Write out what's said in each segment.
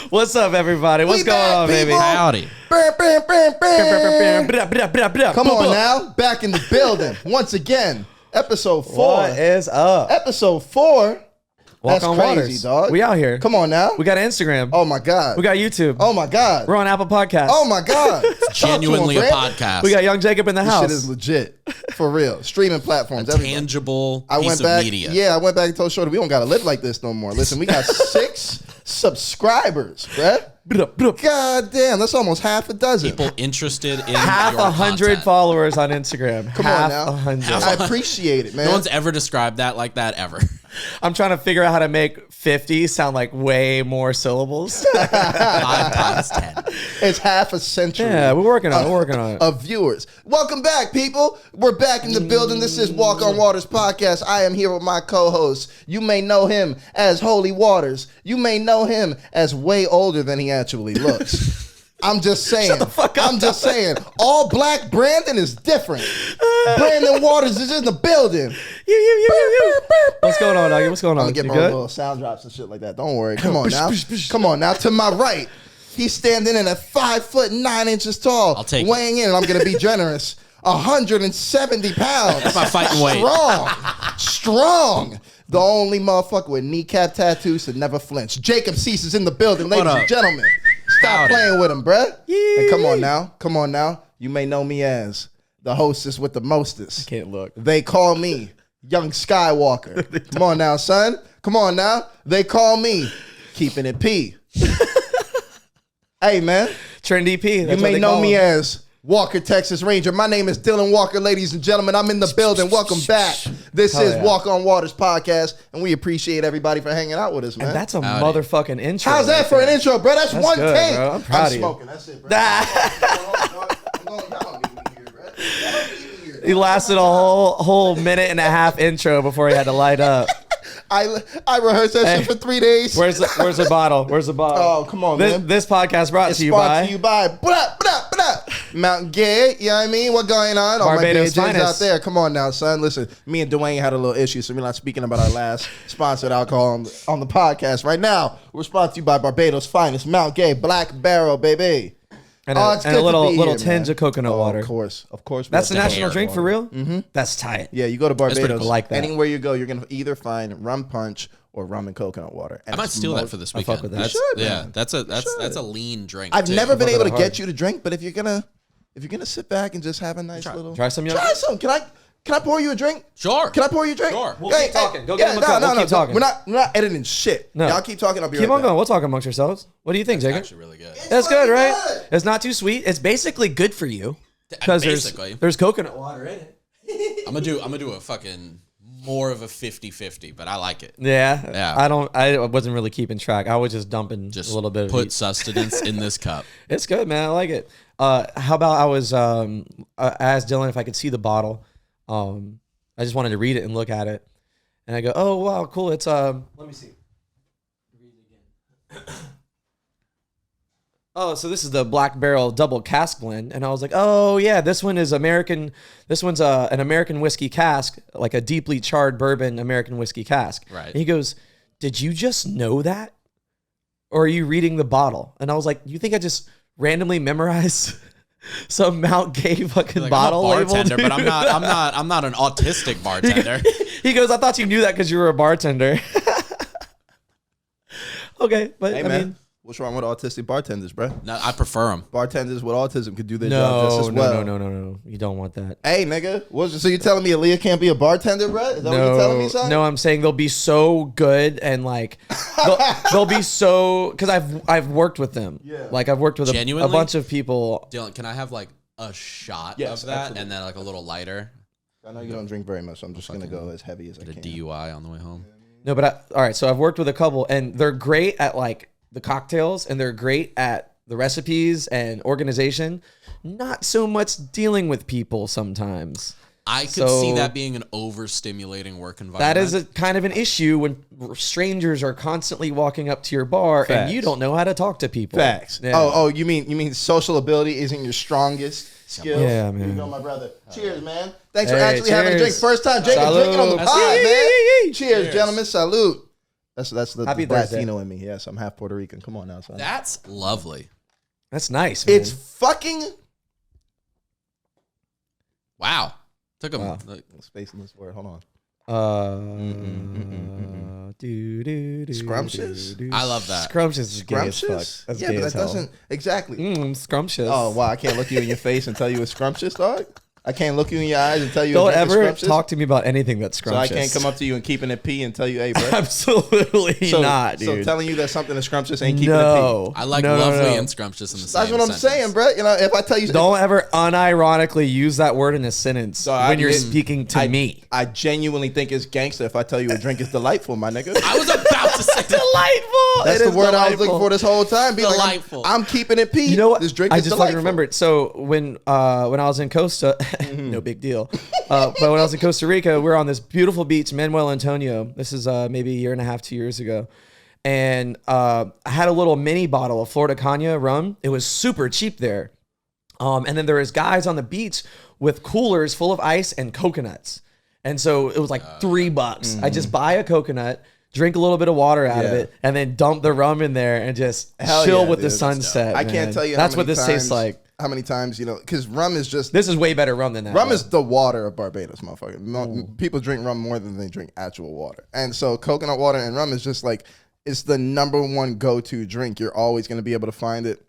What's up, everybody? What's going on, baby? Howdy. Come on now. Back in the building. Once again. Episode 4. What is up? Episode 4. Walk That's on crazy, Waters. dog. We out here. Come on now. We got Instagram. Oh, my God. We got YouTube. Oh, my God. We're on Apple Podcasts. Oh, my God. Genuinely a podcast. We got Young Jacob in the This house. shit is legit. For real. Streaming platforms. A tangible piece of media. Yeah, I went back and told Shorty, we don't got to live like this no more. Listen, we got 6 subscribers, bruh. God damn, that's almost half a dozen. People interested in half your 100 content. followers on Instagram. Come half on now. 100. I appreciate it, man. No one's ever described that like that ever. I'm trying to figure out how to make 50 sound like way more syllables. 5 times 10. It's half a century. Yeah, we're working on it. We're working on it. Of viewers. Welcome back, people. We're back in the building. This is Walk on Waters podcast. I am here with my co-host. You may know him as Holy Waters. You may know him as way older than he actually looks. I'm just saying. Shut the fuck up. I'm just saying. All black Brandon is different. Brandon Waters is in the building. What's going on, Doggy? What's going on? I'm gonna get You my good? little sound drops and shit like that. Don't worry. Come on now. Come on now. To my right, he's standing in at 5'9" tall. I'll take it. weighing in, and I'm gonna be generous. 170 pounds. That's my fighting weight. Strong. The only motherfucker with kneecap tattoos to never flinch. Jacob Cease is in the building, ladies and gentlemen. Stop Howdy. playing with him, bruh. And come on now. Come on now. You may know me as the hostess with the mostest. Can't look. They call me Young Skywalker. Come on now, son. Come on now. They call me Keeping It P. Hey, man. Trendy P. You may know me as Walker, Texas Ranger. My name is Dylan Walker, ladies and gentlemen. I'm in the building. Welcome back. This is Walk on Waters podcast, and we appreciate everybody for hanging out with us, man. And that's a Howdy. motherfucking intro. How's that for an intro, bro? That's one good, take. bro. I'm proud of you. smoking. That's it, bro. I'm going, y'all don't need me here, bro. Y'all don't need me here. He lasted a whole minute and a half intro before he had to light up. I rehearsed that shit for 3 days. Where's the bottle? Where's the bottle? Oh, come on, man. This podcast brought It's to you sponsored by to you by Mout Gay. You know what I mean? What going on? All my Barbados BJs out finest. there. Come on now, son. Listen, me and Dwayne had a little issue, so we're not speaking about our last sponsored alcohol on the podcast. Right now, we're sponsored to you by Barbados finest Mout Gay Black Barrel, baby. and Oh, it's a good to little be little here, tinge man. of coconut water. Of course. That's the we have national to drink have for water. real? Mm-hmm. That's tight. Yeah, you go to Barbados. pretty cool. I like that. Anywhere you go, you're gonna either find rum punch or rum and coconut water. And I might it's steal that most- for this I fuck weekend. with that. That's, You should, yeah, man. that's a lean drink. I've too. never been fuck able with to it hard. get you to drink, but if you're gonna sit back and just have a nice little Try some, young. try some. Can I pour you a drink? Sure. Can I pour you a drink? Sure. We'll keep talking. Go get him a cup. We'll keep talking. We're not editing shit. No. Y'all keep talking. I'll be Keep right on back. going. We'll talk amongst ourselves. What do you think, Jacob? Actually really good. That's good, fucking right? good. It's not too sweet. It's basically good for you because Basically. there's coconut water in it. I'm gonna do a fucking more of a 50-50, but I like it. Yeah. Yeah. I wasn't really keeping track. I was just dumping Just a little bit of put each. sustenance in this cup. It's good, man. I like it. How about I was I asked Dylan if I could see the bottle. I just wanted to read it and look at it, and I go, "Oh wow, cool! It's let me see. Read it again. Oh, so this is the Black Barrel Double Cask Blend, and I was like, "Oh yeah, this one is American. This one's an American whiskey cask, like a deeply charred bourbon American whiskey cask." Right. And he goes, "Did you just know that, or are you reading the bottle?" And I was like, "You think I just randomly memorized some Mout Gay fucking Like, bottle I'm a label, bartender, dude?" but I'm not an autistic bartender. He goes, "I thought you knew that because you were a bartender." Okay, but Hey I man, mean, what's wrong with autistic bartenders, bro? No, I prefer them. Bartenders with autism could do their job just no, as well. no. You don't want that. Hey, nigga, so you're telling me Aaliyah can't be a bartender, bro? Is that what you're telling me, son? No, I'm saying they'll be so good and like they'll be so because I've worked with them. Yeah. Like I've worked with a Genuinely? bunch of people. Dylan, can I have like a shot Yes, of that absolutely. and then like a little lighter? I know you don't drink very much, so I'm just gonna go as heavy as I The can. DUI on the way home. No, but all right. So I've worked with a couple, and they're great at like the cocktails, and they're great at the recipes and organization. Not so much dealing with people sometimes. I could So- see that being an overstimulating work environment. That is a kind of an issue when strangers are constantly walking up to your bar and Facts. you don't know how to talk to people. Facts. Yeah. Oh, you mean social ability isn't your strongest skill? Yeah, Here you man. go, my brother. Cheers, man. Thanks for Hey, actually having a drink. cheers. First time Jacob Salud. drinking on the That's pod, it. man. Yee. Cheers, Cheers. gentlemen. Salute. That's the Happy birthday. Latino in me. Yes, I'm half Puerto Rican. Come on now, son. That's lovely. That's nice, man. It's fucking Wow. Took him. Wow. space in this word. Hold on. Scrumptious. I love that. Scrumptious is gay as fuck. Scrumptious? That's Yeah, gay but as that hell. doesn't exactly. Scrumptious. Oh wow, I can't look you in your face and tell you it's scrumptious, dog. I can't look you in your eyes and tell you Don't a drink is ever scrumptious. talk to me about anything that's So scrumptious. I can't come up to you and keeping it pee and tell you, hey, bro. Absolutely not, dude. So telling you that something is scrumptious ain't keeping no. it pee. I like No, lovely no. and scrumptious in the That's same what I'm sentence. saying, bro. You know, if I tell you, Don't ever unironically use that word in a sentence when you're speaking to me. I genuinely think it's gangster if I tell you a drink is delightful, my nigga. I was about to say that. Delightful. That's It the is word I was delightful. looking for this whole time. Be like, Delightful. I'm keeping it pee. You know what? This drink I is just delightful. fucking remembered. So when I was in Costa, no big deal. But when I was in Costa Rica, we were on this beautiful beach, Manuel Antonio. This is maybe a year and a half, 2 years ago. And I had a little mini bottle of Florida Caña rum. It was super cheap there. And then there was guys on the beach with coolers full of ice and coconuts. And so it was like $3. I just buy a coconut, drink a little bit of water out of Yeah. it, and then dump the rum in there and just Hell chill yeah, with the dude. sunset. I can't man. tell you That's how what many this times, tastes like. How many times, because rum is just This is way better rum than that. rum though. is the water of Barbados, motherfucker. People drink rum more than they drink actual water. And so coconut water and rum is just like, it's the number one go-to drink. You're always going to be able to find it.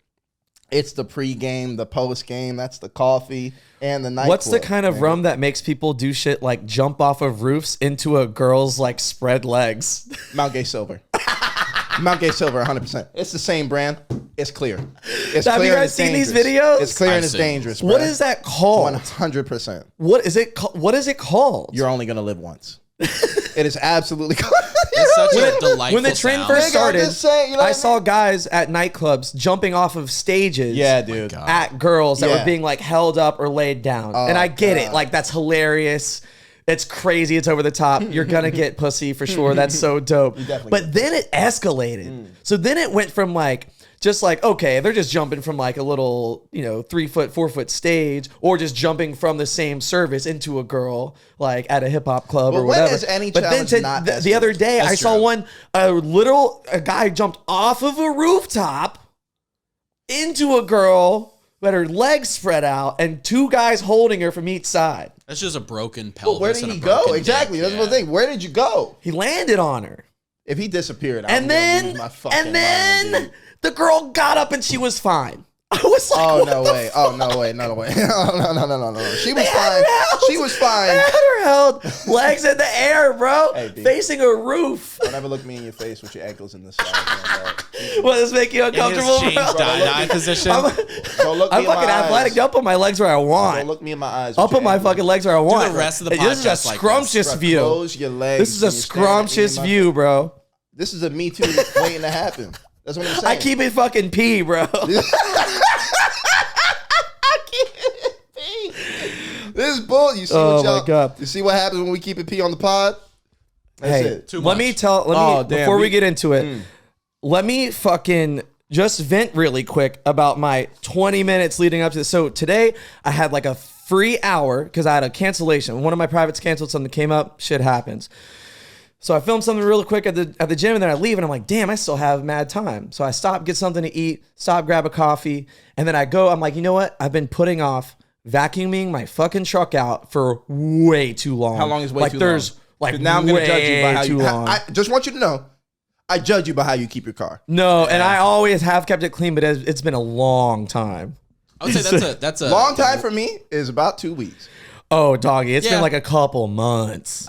It's the pre-game, the post-game. That's the coffee and the night. What's the kind of rum that makes people do shit like jump off of roofs into a girl's like spread legs? Mout Gay Silver. Mout Gay Silver, 100%. It's the same brand. It's clear. It's Have clear you and guys it's seen these dangerous. videos? It's clear I've and it's seen dangerous. What bruh. is that called? 100%. What is it? What is it called? You're only gonna live once. It is absolutely. It's such a delightful when the trend sound. first Nigga, I'm started, just saying, you know I what I saw mean? guys at nightclubs jumping off of stages. Yeah, dude. God. At girls that Yeah. were being like held up or laid down. And I get it. Like that's hilarious. It's crazy. It's over the top. You're gonna get pussy for sure. That's so dope. definitely But then it escalated. So then it went from like just like, okay, they're just jumping from like a little, 3 foot, 4 foot stage, or just jumping from the same service into a girl like at a hip hop club Well, or when whatever. has any but then challenge not the other day, That's I saw true. one, a guy jumped off of a rooftop into a girl with her legs spread out and two guys holding her from each side. That's just a broken pelvis. Well, where did and he a go? broken Exactly. dick, That's what I'm saying. Where did you go? He landed on her. If he disappeared, I'm And gonna then, lose my fucking mind, dude. the girl got up and she was fine. I was like, Oh what no the way! fuck? Oh no way! No way! No! She was They had fine. her held. She was They fine. had her held, legs in the air, bro, Hey, B. facing a roof. Don't ever look me in your face with your ankles in the side. Man, dog. Will this make you In his uncomfortable, changed bro? die position. Don't look me I'm in my fucking athletic. eyes. I'll put my legs where I Don't want. look me in my eyes. I'll with your put my ankles. fucking legs where I want. the rest of the This is a podcast like this. scrumptious Bro, view. Close your legs. This is a when you're staring at me in scrumptious my- view, bro. This is a Me Too waiting to happen. That's what I'm saying. I keep it fucking pee, bro. This is bull. You see Oh, what y'all? my God. You see what happens when we keep it pee on the pod? That's Hey, it. Too let me much. tell. Oh, damn, before we we- get into it, let me fucking just vent really quick about my 20 minutes leading up to this. So today I had like a free hour because I had a cancellation. One of my privates canceled. Something came up. Shit happens. So I filmed something really quick at the gym, and then I leave, and I'm like, damn, I still have mad time. So I stop, get something to eat, stop, grab a coffee, and then I go. I'm like, you know what? I've been putting off vacuuming my fucking truck out for way too long. How long is way like, too there's, long? Like, 'Cause now I'm gonna judge you by how way you. too long. I just want you to know, I judge you by how you keep your car. No, and I always have kept it clean, but it's been a long time. I would say that's a Long time for me is about 2 weeks. Oh, doggy, it's Yeah. been like a couple months.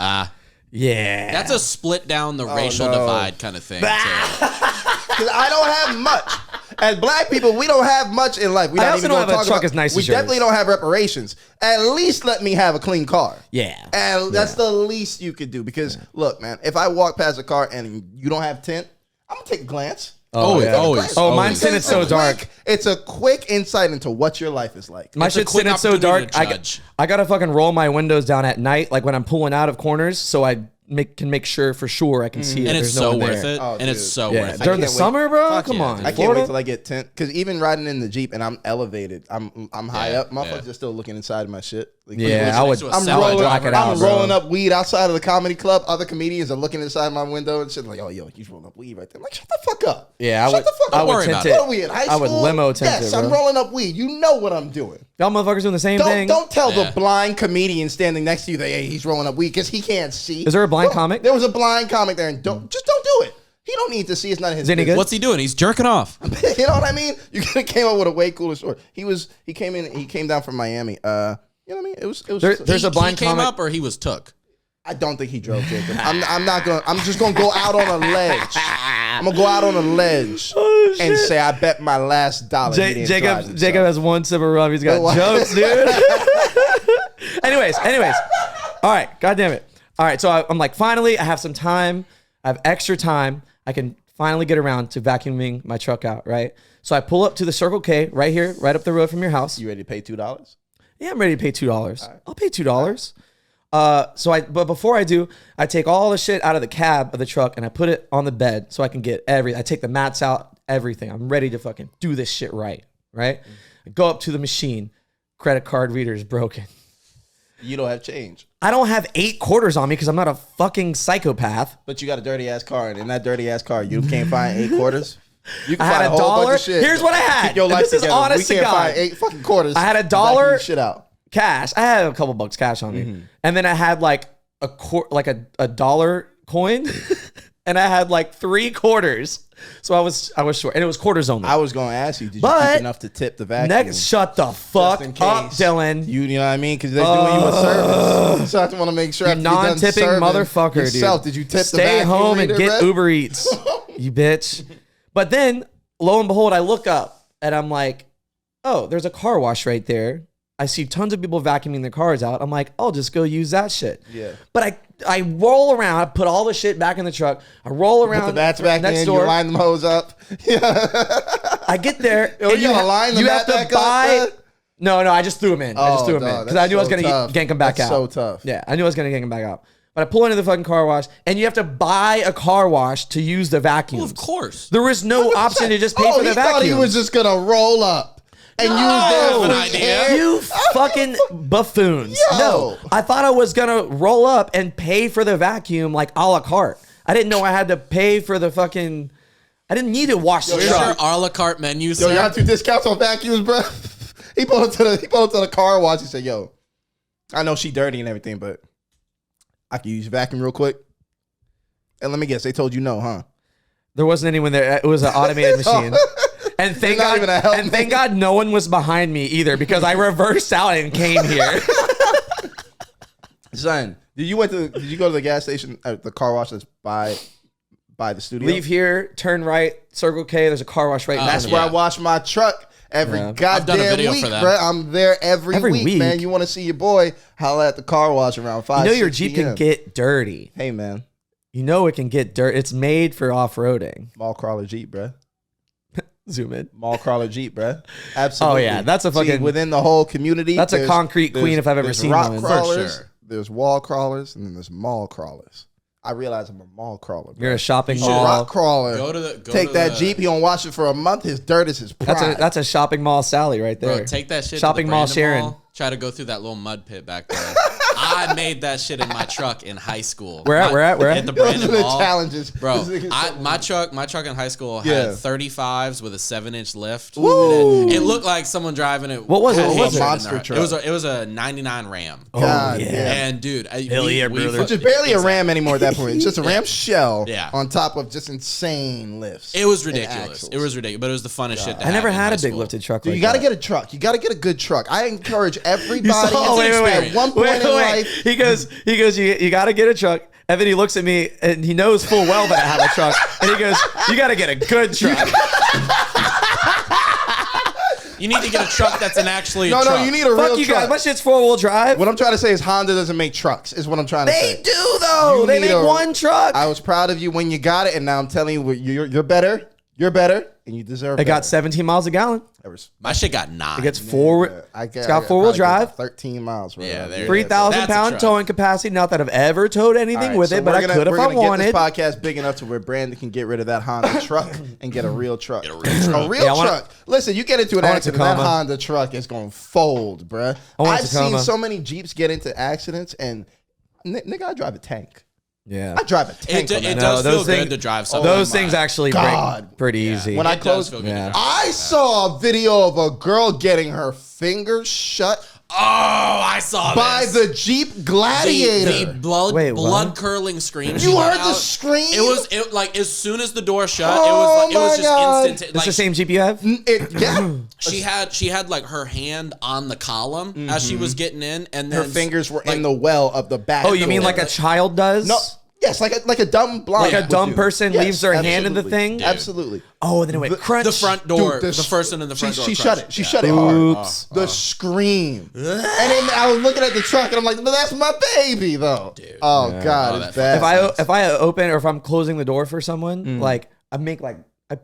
Yeah. That's a split down the racial no. divide kind of thing. too. Because I don't have much. As black people, we don't have much in life. We I not also even don't gonna have a talk truck about- as nice We as yours. definitely don't have reparations. At least let me have a clean car. Yeah. And that's the least you could do. Because look, man, if I walk past a car and you don't have tint, I'm gonna take a glance. Always, yeah. always. Oh, always. mine's tinted so dark. It's a quick insight into what your life is like. My It's a shit's quick sitting so opportunity dark. to judge. I gotta fucking roll my windows down at night, like when I'm pulling out of corners, so I can make sure for sure I can see it. And There's it's no so one worth there. it. Oh, And it's dude. so Yeah, worth it. during the can't wait. summer, bro. Fuck Come yeah, on, dude. I can't Florida? wait till I get tent. Because even riding in the Jeep and I'm elevated, I'm high Yeah, up. Motherfuckers yeah. are still looking inside my shit. Like, Yeah, I would. to a I'm Semi rolling, driver. Block it out, I'm bro. rolling up weed outside of the comedy club. Other comedians are looking inside my window and shit like, oh, yo, he's rolling up weed right there. I'm like, shut the fuck up. Yeah, I Shut would. the fuck I up. would worry tint about it. What are we in high school? I would limo tint yes, it, I'm bro. rolling up weed. You know what I'm doing. Y'all motherfuckers doing the same thing. Don't tell Yeah. the blind comedian standing next to you that hey, he's rolling up weed because he can't see. Is there a blind comic? There was a blind comic there, and don't do it. He don't need to see. It's not his. Is it any business. good? What's he doing? He's jerking off. You know what I mean? You could have came up with a way cooler story. He came down from Miami. You know what I mean? It was. There's a blind he came comic. up or he was took. I don't think he drove, Jacob. I'm just gonna go out on a ledge. I'm gonna go out on a ledge Oh, and say I bet my last dollar. he didn't drive Jacob himself. has one sip of rum. He's got What? jokes, dude. anyways. All right. God damn it. All right. So I'm like, finally, I have some time. I have extra time. I can finally get around to vacuuming my truck out, right? So I pull up to the Circle K right here, right up the road from your house. You ready to pay $2? Yeah, I'm ready to pay $2. I'll pay $2. But before I do, I take all the shit out of the cab of the truck and I put it on the bed so I can get I take the mats out, everything. I'm ready to fucking do this shit right? I go up to the machine. Credit card reader is broken. You don't have change, I don't have 8 quarters on me because I'm not a fucking psychopath. but you got a dirty ass car, and in that dirty ass car, you can't find 8 quarters. You can I had find a whole bunch dollar. of shit. Here's what I had. Keep your And life this is together. honest we to can't God. find 8 fucking quarters. I had a to dollar- vacuum shit out. Cash. I had a couple bucks cash on me. And then I had like a dollar coin and I had like 3 quarters. So I was short, and it was quarters only. I was gonna ask you, did you But- keep enough to tip the vacuum? Next, shut the fuck in up, case. Dylan. You know what I mean? Because they're doing you a service. So I want to make sure You after you're done non-tipping serving motherfucker, yourself, dude. Did you tip the Stay vacuum home and reader, get bruh? Uber Eats, you bitch. But then, lo and behold, I look up and I'm like, oh, there's a car wash right there. I see tons of people vacuuming their cars out. I'm like, I'll just go use that shit. Yeah. But I roll around, I put all the shit back in the truck. I roll around Put the bats back next in, door. you line them hoes up. I get there. Yo, and you gotta ha- line the you mat have to back up, buy. bruh? No, I just threw him in. I just Oh, threw him in dog, because I knew I was that's gonna so tough. gank him back That's out. so tough. Yeah, I knew I was gonna gank him back out. But I pull into the fucking car wash, and you have to buy a car wash to use the vacuum. Well, of course. There was no option to just pay for the he thought he vacuum. was just gonna roll up and use have an their idea. hair. You fucking buffoons. Yo. No, I thought I was gonna roll up and pay for the vacuum like a la carte. I didn't know I had to pay for the fucking. I didn't need to wash the Where's truck. your a la carte menu, Yo, sir? you have 2 discounts on vacuums, bro. He pulled up to the car wash. He said, "Yo, I know she dirty and everything, but I can use your vacuum real quick." And let me guess, they told you no, huh? There wasn't anyone there. It was an automated machine. And thank You're not God, even a help and thank me. God, no one was behind me either because I reversed out and came here. Son, did you go to the gas station at the car wash that's by the studio? Leave here, turn right, Circle K. There's a car wash right That's next. where I Yeah. wash my truck every Yeah. I've done a goddamn video week, for that. bro. I'm there every Every week? man. You want to see your boy? Holla at the car wash around 5. You know your 6 Jeep PM. can get dirty. Hey man, You know it can get dirty. It's made for off-roading. mall crawler Jeep, bro. Zoom in. Mall crawler Jeep, bro. Absolutely. Oh, yeah, that's a See, fucking- within the whole community. That's a there's- concrete queen if I've ever there's seen rock one. For crawlers, sure. There's wall crawlers, and then there's mall crawlers. I realize I'm a mall crawler. Bro. You're a shopping You should mall. rock crawler. Go Take to that the- Jeep. He don't wash it for a month. His dirt is his pride. That's a shopping mall Sally right there. Bro, take that shit Shopping to the mall Brandon Sharon. Mall, try to go through that little mud pit back there. I made that shit in my truck in high school. Where at? At the Those are Brandon the Mall. challenges. Bro, This nigga's so my truck in high school Yeah. had 35s with a 7-inch lift. Ooh. It looked like someone driving it. What was it? had What was hatred it? in Monster their- truck. It was a 99 Ram. God, yeah. yeah. And dude, Hell yeah, brother. Which is barely a Ram anymore at that point. It's just a Ram shell Yeah. on top of just insane lifts. It was and ridiculous. axles. It was ridiculous, but it was the funnest shit to I never have in had high a big school. lifted truck Dude, like you got to that. get a truck. You got to get a good truck. I encourage everybody Oh, wait, wait, wait. at one point in life. He goes, you got to get a truck. And then he looks at me and he knows full well that I have a truck. And he goes, you got to get a good truck. You need to get a truck that's an actually No, a truck. no, you need a Fuck real you truck. guys. My shit's 4-wheel drive. What I'm trying to say is Honda doesn't make trucks, is what I'm trying to They say. do, though. You They need make one truck. I was proud of you when you got it, and now I'm telling you, you're better. You're better, and you deserve It better. got 17 miles a gallon. My shit got 9. It gets four. It's got four-wheel drive. 13 miles. Right? Yeah, there- 3,000 That's a pound truck. towing capacity. Not that I've ever towed anything with it, but I could if I wanted. Get this podcast big enough to where Brandon can get rid of that Honda truck and get a real truck. Get a real truck. A real truck. Listen, you get into an I want a accident, that Tacoma. Honda truck is going to fold, bruh. I want a I've seen Tacoma. so many Jeeps get into accidents, and nigga, I drive a tank. Yeah. I drive a tank. It on that. does those feel things- good to drive something. Those things actually God. break pretty easy. When I It does close, feel good to Yeah. drive. I saw a video of a girl getting her finger shut Oh, I saw by this. the Jeep Gladiator. The blood Wait, what? blood curdling scream. You heard the scream? It was like as soon as the door shut, Oh it was my God. just instant. This the same Jeep you have? Yeah. She had like her hand on the column as she was getting in, and then Her fingers were in the well of the back. Oh, you mean like a child does? No. Yes, like a dumb blind. Like a dumb would do. person Yes, leaves their hand in the absolutely. thing? Absolutely. Oh, then it went crunch. the front door, Dude, the person in the front door. She crushed shut it. She shut it hard. Oops. The scream. And then I was looking at the truck and I'm like, but that's my baby though. Dude. Oh God, Oh, it's that bad. If I open or if I'm closing the door for someone, like I make like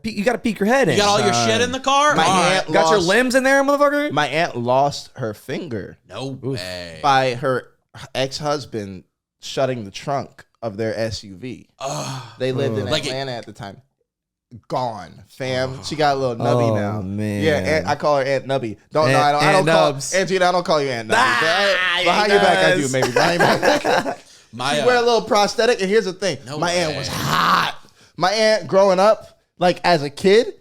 you got to peek your head in. You got all your shit in the car. My All hand- right. Got your lost- limbs in there, motherfucker. My aunt lost her finger No way. by her ex-husband shutting the trunk of their SUV. They lived in Like it- Atlanta at the time. Gone, fam. She got a little nubby Oh, now. man. Yeah, I call her Aunt Nubby. Don't know. I don't Aunt call Nubs. Antina. I don't call you Aunt Nubby. Ah, Behind he your back, I does. do maybe. Behind your back. My She wear a little prosthetic, and here's the thing: No my aunt way. was hot. My aunt growing up, like as a kid,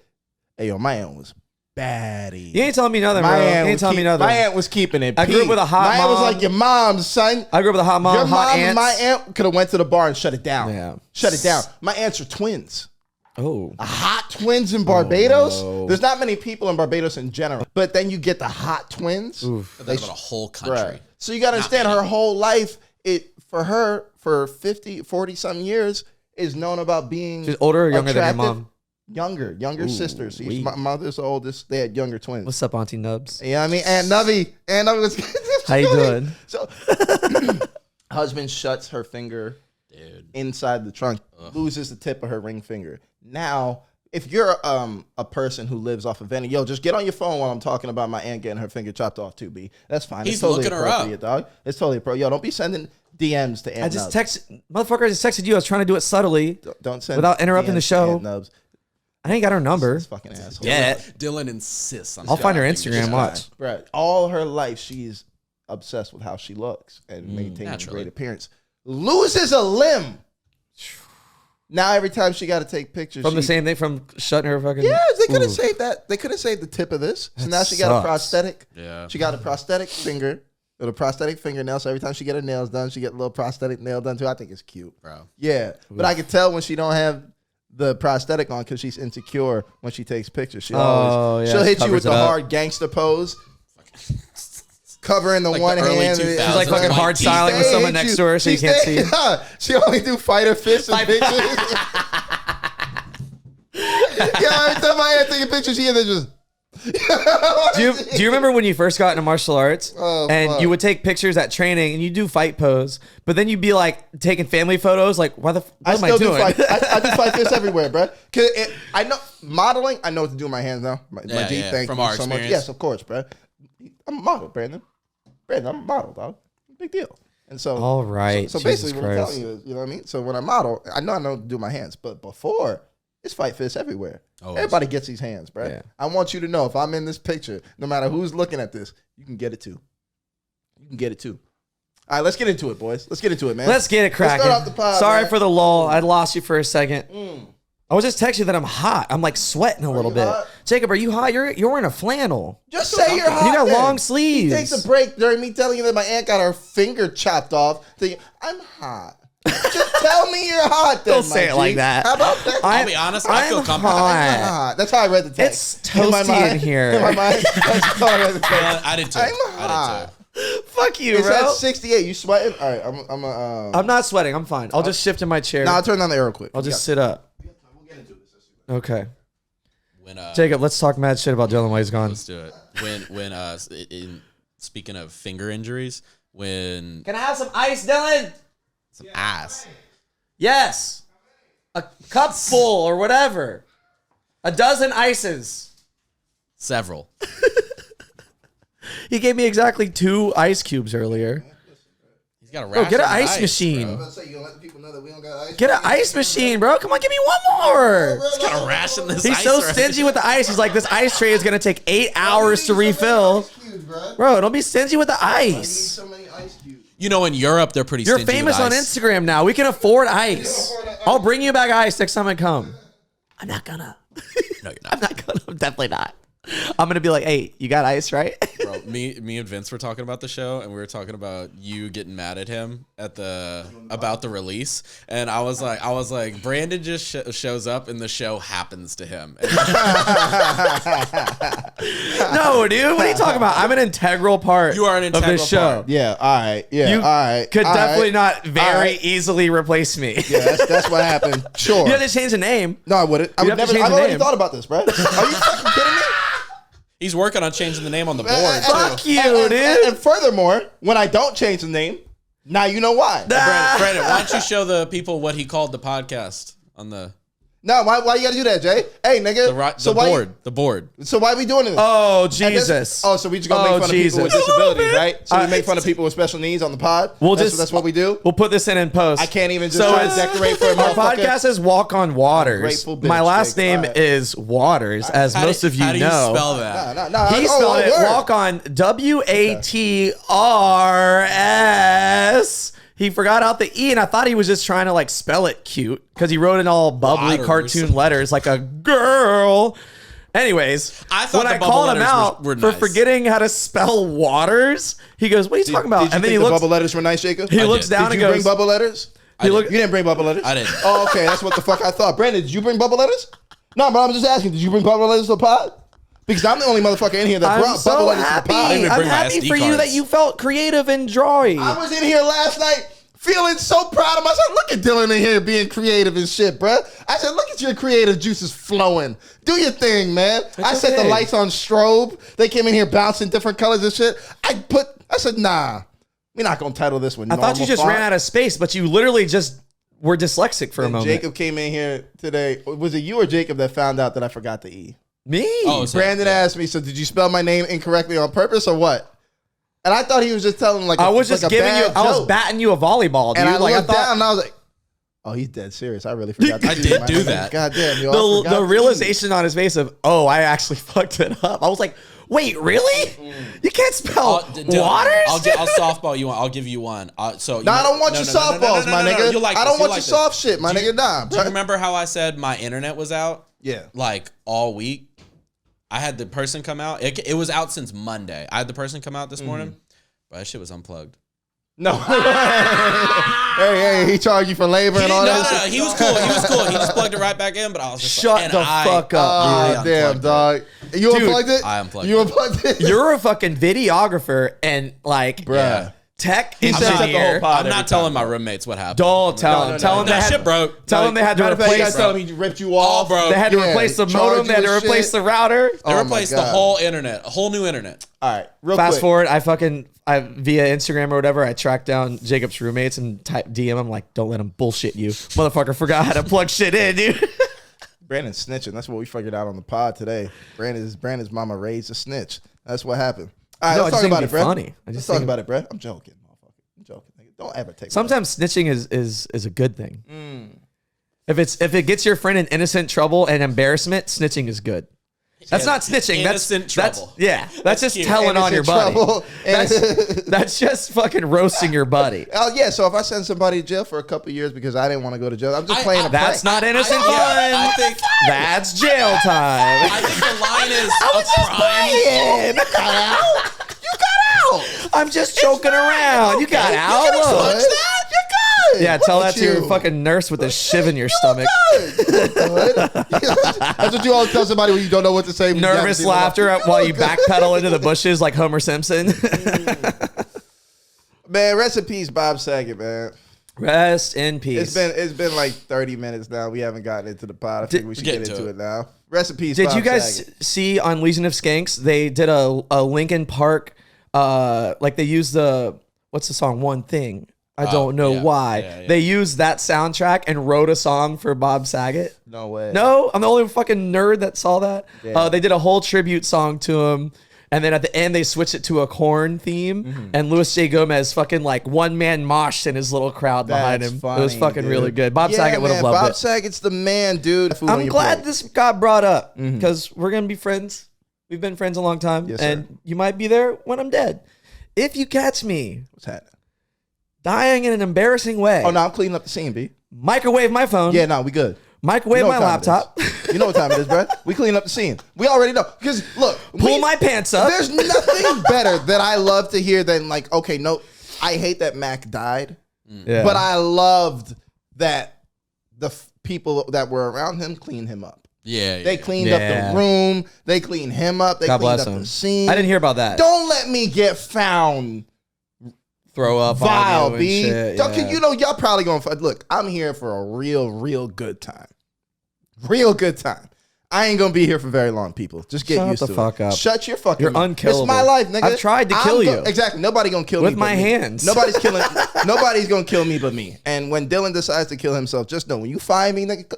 hey yo, my aunt was baddie. You ain't telling me nothing, My bro. You aunt ain't was telling me nothing. My aunt was keeping it. I grew up peak. with a hot My aunt was mom. like your mom's son. I grew up with a hot mom, Your hot mom, aunts. my aunt could have went to the bar and shut it down. Yeah. Shut it down. My aunts are twins. Oh. Hot twins in Barbados. no. There's not many people in Barbados in general, but then you get the hot twins. Oof. Think about a whole country. Right. So you got to understand her whole life, for her, for 50, 40 something years, is known about being She's older or younger than your attractive. mom? Younger sisters. wee. My mother's the oldest. They had younger twins. What's up, Auntie Nubs? You know what I mean? Aunt Nubby. Aunt Nubby was How you doing? So husband shuts her finger Dude. inside the trunk, loses the tip of her ring finger. Now, if you're a person who lives off of any, yo, just get on your phone while I'm talking about my aunt getting her finger chopped off too, B. That's fine. He's it's totally looking her up. appropriate, dog. It's totally appropriate. Yo, don't be sending DMs to Aunt I just Nubs. motherfucker, I just texted you. I was trying to do it subtly. Don't send without interrupting DMs the to show. Aunt Nubs. I ain't got her number. This fucking asshole. Yeah. Dylan insists on. I'll find her shouting Instagram. this Watch. guy. Right. All her life, she's obsessed with how she looks and maintaining a Naturally. great appearance. Loses a limb. Now every time she got to take pictures From the she- same thing, from shutting her fucking. Yeah, they could Ooh. have saved that. They could have saved the tip of this. So That now she got a sucks. prosthetic. Yeah. She got a prosthetic finger with a prosthetic fingernail. So every time she get her nails done, she get a little prosthetic nail done too. I think it's cute. Bro. Yeah, but I could tell when she don't have the prosthetic on because she's insecure when she takes pictures. She'll Oh, yeah, she'll hit you covers with the it up. hard gangster pose, covering the Like one the early hand. 2000s. She's like fucking White hard tee. styling with someone next to her so you can't see. She only do fighter fists and pictures. Yeah, every time I take a picture, she and just. Do you remember when you first got into martial arts Oh, and fuck. you would take pictures at training and you do fight pose, but then you'd be like taking family photos? Like, what am I doing? I do fight fists everywhere, bro. Cause I know modeling. I know what to do with my hands now. My Yeah, G, yeah, thank from you our so much. experience. Yes, of course, bro. I'm a model, Brandon. I'm a model, dog. Big deal. And so, All right, So Jesus basically, what I'm Christ. telling you is, you know what I mean. So when I model, I know how to do my hands, but before. It's fight fists everywhere. Always. Everybody gets these hands, bro. Yeah. I want you to know if I'm in this picture, no matter who's looking at this, you can get it too. You can get it too. All right, let's get into it, boys. Let's get into it, man. Let's get it cracking. start off the pod, Sorry man. for the lull. I lost you for a second. I was just texting you that I'm hot. I'm like sweating a little you bit. hot? Jacob, are you hot? You're wearing a flannel. Just say you're hot. You got then. long sleeves. He takes a break during me telling you that my aunt got her finger chopped off. Thinking, I'm hot. Just tell me you're hot then, Don't say my it like G. that. How about that? I'll be honest, I feel comfortable. I'm hot. hot. That's how I read the text. It's In my toasty mind- in here. In my mind, that's how I read the text. I did too. I'm I hot. did too. Fuck you, It's bro. at 68. You sweating? All right, I'm not sweating. I'm fine. I'll just shift in my chair. I'll turn down the air real quick. I'll just sit up. We'll get into this. Okay. When Jacob, let's talk mad shit about Dylan while he's gone. let's do it. When speaking of finger injuries, when Can I have some ice, Dylan? some ass. Yes. A cup full or whatever. A dozen ices. Several. He gave me exactly 2 ice cubes earlier. He's got a Bro, ration get an of ice machine. I'm about to say, you gonna let the people know that we don't got ice? Get an ice machine, bro. Come on, give me one more. He's got a ration this He's ice so already. stingy with the ice. He's like, this ice tray is going to take 8 hours to refill. Bro, don't be stingy with the ice. So many ice cubes. You know, in Europe, they're pretty You're stingy famous with on ice. Instagram now. We can afford ice. I'll bring you back ice next time I come. I'm not gonna. No, you're I'm not. not gonna. I'm definitely not. I'm gonna be like, hey, you got ice, right? Bro, me and Vince were talking about the show, and we were talking about you getting mad at him about the release, and I was like, Brandon just shows up, and the show happens to him. And No, dude. What are you talking about? I'm an integral part. You are an of integral this show. part. Yeah, all right. Yeah, You all right. could all definitely right. not very easily replace me. Yeah, that's what happened. Sure. You have to change the name. No, I wouldn't. I You'd would have to never. change I've the already name. thought about this, bro. Are you fucking kidding me? he's working on changing the name on the board too. Fuck you, And- dude. And furthermore, when I don't change the name, now you know why. Brandon, why don't you show the people what he called the podcast on the No, why you gotta do that, Jay? Hey, nigga. the board? So why we doing this? Oh, And this- Jesus. Oh, so we just gonna make fun of people with Jesus. disabilities, right? So we Uh, make fun of people with special needs on the pod. We'll that's, just- that's what we do. We'll put this in post. I can't even just So try to it's- decorate for a Our motherfucker. podcast is Walk on Waters. Grateful bitch, My last Jake. name All right. is Waters, as most of you how do you know. spell that? Nah, He oh, spelled it word. walk on WATRS. He forgot out the E, and I thought he was just trying to like spell it cute because he wrote in all bubbly Waters. cartoon letters like a girl. Anyways, I thought when the I bubble called him letters out were for nice. forgetting how to spell Waters, he goes, "What are you talking about?" Did you And then think he the looks, bubble letters were nice, Jacob? he I looks did. down Did and you goes, bring bubble letters? he look, You didn't bring bubble letters? I didn't. Oh, okay. That's what the fuck I thought. Brandon, did you bring bubble letters? No, but I'm just asking. Did you bring bubble letters to the pod? Because I'm the only motherfucker in here that I'm brought bubble so letters happy. to the pod. even I'm bring my happy SD for you cards. that you felt creative and joy. I was in here last night feeling so proud of myself. Look at Dylan in here being creative and shit, bruh. I said, look at your creative juices flowing. Do your thing, man. I set the okay. lights on strobe. They came in here bouncing different colors and shit. I said, nah, we're not going to title this one. I thought you just ran out of space, but you literally just were dyslexic for a moment. Jacob came in here today. Was it you or Jacob that found out that I forgot the E? Me? Oh, so- Brandon asked me, so did you spell my name incorrectly on purpose or what? And I thought he was just telling like I was just like a giving you. bad I was joke. batting you a volleyball, dude. And I like looked I thought down and I was like, oh, he's dead serious. I really forgot. I did do that. God damn, yo, I forgot the E. realization on his face of, oh, I actually fucked it up. I was like, wait, really? You can't spell Dylan, waters? I'll softball you one. I'll give you one. So No, I don't want your softballs, my nigga. You'll like I this. don't You'll want like your this. soft shit, my nigga. Nah, Do you remember how I said my internet was out? Yeah. Like all week. I had the person come out. It was out since Monday. I had the person come out this morning, but that shit was unplugged. No. hey, he charged you for labor and all No, that no, shit. he was cool. He was cool. He just plugged it right back in. But I was just Shut like, the fuck up. Oh, I damn, unplugged dog. You Dude, unplugged it? I unplugged You it. unplugged it? You're a fucking videographer and like Yeah. tech He sets up the whole engineer. pod I'm every not telling time, my bro. roommates what happened. Don't tell No, him. Tell him That they shit had, broke. tell him they had to Matter of fact, you replace. guys tell him he ripped you All off. broke. They had to Yeah, replace the charge modem. They had you to with replace shit. the router. They Oh my replaced the God. whole internet, a whole new internet. All right, real Fast quick. forward, I via Instagram or whatever, I tracked down Jacob's roommates and type DM him like, don't let him bullshit you. Motherfucker forgot how to plug shit in, dude. Brandon's snitching. That's what we figured out on the pod today. Brandon's mama raised a snitch. That's what happened. All right, No, I let's just talk think about it'd it, be bro. funny. I Let's just talk think- about it, bro. I'm joking, motherfucker. I'm joking. Nigga. Don't ever take. Sometimes snitching is a good thing. If it gets your friend in innocent trouble and embarrassment, snitching is good. That's not snitching. Innocent that's trouble. That's just cute. telling on your Innocent buddy. trouble. That's just fucking roasting your buddy. Oh yeah. So if I send somebody to jail for a couple of years because I didn't want to go to jail, I'm just playing a That's prank. not innocent fun. I think That's jail time. I think the line is a crime. You got out. I'm just joking around. You got out. You Look. touch that? You're good. Yeah, tell Look that at to your you. fucking nurse with a shiv in your stomach. Good. That's what you always tell somebody when you don't know what to say. when you haven't Nervous seen them. laughter while you backpedal into the bushes like Homer Simpson. Man, rest in peace, Bob Saget, man. Rest in peace. It's been like 30 minutes now. We haven't gotten into the pod. I think we should get get into into it. it now. Rest in peace, Did Bob you guys Saget. see on Legion of Skanks? They did a Linkin Park, like they used what's the song? One Thing. I don't know yeah, why. yeah. They used that soundtrack and wrote a song for Bob Saget. No way. No, I'm the only fucking nerd that saw that. Yeah. They did a whole tribute song to him. And then at the end, they switched it to a Korn theme. And Louis J. Gomez fucking like one-man moshed in his little crowd behind That's him. funny, it was fucking dude. really good. Bob Saget would have loved Bob it. Saget's the man, dude. I'm glad this got brought up because we're going to be friends. We've been friends a long time. Yes, and sir. you might be there when I'm dead. If you catch me What's happening? dying in an embarrassing way, Oh, no, I'm cleaning up the scene, B. microwave my phone, Yeah, no, we good. microwave You know my what time it laptop, is. You know what time it is, bro. We clean up the scene. We already know. Because, look. pull my pants up. There's nothing better that I love to hear than, like, okay, no, I hate that Mac died. Yeah. But I loved that the people that were around him cleaned him up. Yeah. They cleaned up Yeah. the room. They cleaned him up. They God cleaned bless up him. the scene. I didn't hear about that. Don't let me get found Throw up vile, on you and B. shit, Don't- yeah. You know, y'all probably going to look. I'm here for a real good time. Real good time. I ain't gonna be here for very long, people. Just get Shut used the to fuck it. up. Shut your fucking You're mouth. unkillable. It's my life, nigga. I've tried to kill you. Exactly. Nobody gonna kill With me my but me. hands. Nobody's killing. Nobody's gonna kill me but me. And when Dylan decides to kill himself, just know when you find me, nigga,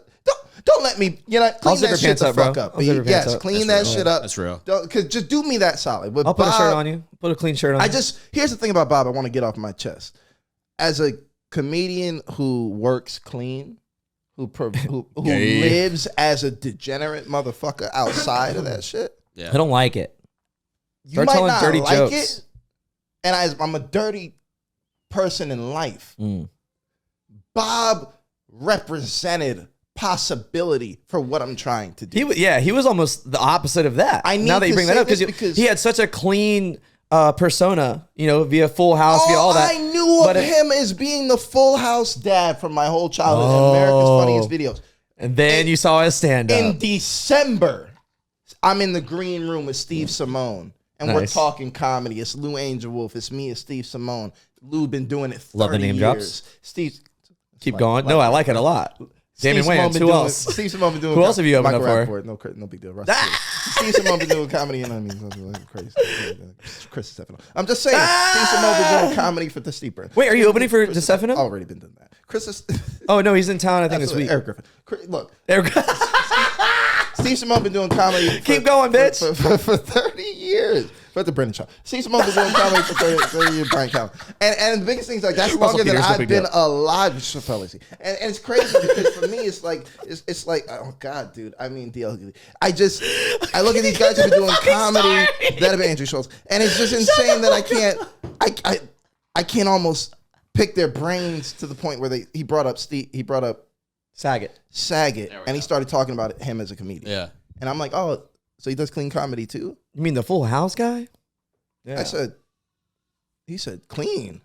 don't let me. You know, clean zip that your shit pants the up, bro. fuck up. I'll zip your Yes, pants up. clean That's that real. shit up. That's real. Cause just do me that solid. But I'll put a shirt Bob, on you. Put a clean shirt on. Here's the thing about Bob. I want to get off my chest. As a comedian who works clean, who Gay. lives as a degenerate motherfucker outside of that shit. Yeah. I don't like it. You Start might telling not dirty like jokes. it, and I'm a dirty person in life. Bob represented possibility for what I'm trying to do. He was almost the opposite of that. I need now that you to bring that say up this because because- he had such a clean persona, via Full House, via all that. I knew But of him as being the Full House dad from my whole childhood and America's Funniest Videos. And then you saw his stand up. In December, I'm in the green room with Steve Simone, and we're Nice. talking comedy. It's Lou Angel Wolf. It's me and Steve Simone. Lou been doing it 30 Love the name years. drops. Steve, Keep going. No, I like it a lot. Damon Wayans. Who else? Steve Simone been doing. Who else have you opened up Michael for? Rappaport. No big deal. Russ Steve Simone been doing comedy, and I mean, crazy. Chris Stefano. I'm just saying, Steve Simone been doing comedy for the steeper. Wait, are you opening for DeStefano? Already been doing that. Chris is. Oh no, he's in town. I think this week. Eric Griffin. Look, There we go. Steve Simone been doing comedy. Keep going, bitch. For 30 years. For the Brendan Shaw. Steve Simone been doing comedy for 30 years. Brian Callen. And the biggest thing is like that's longer than Peters, no I've big been deal. alive. And it's crazy because for me it's like oh god, dude. I mean DL. I look at these guys who've been doing comedy. That'd be Andrew Schultz, and it's just insane that I can't almost pick their brains to the point where he brought up Saget. Saget, and he started talking about him as a comedian. Yeah. And I'm like, oh, so he does clean comedy too? You mean the Full House guy? Yeah. He said clean.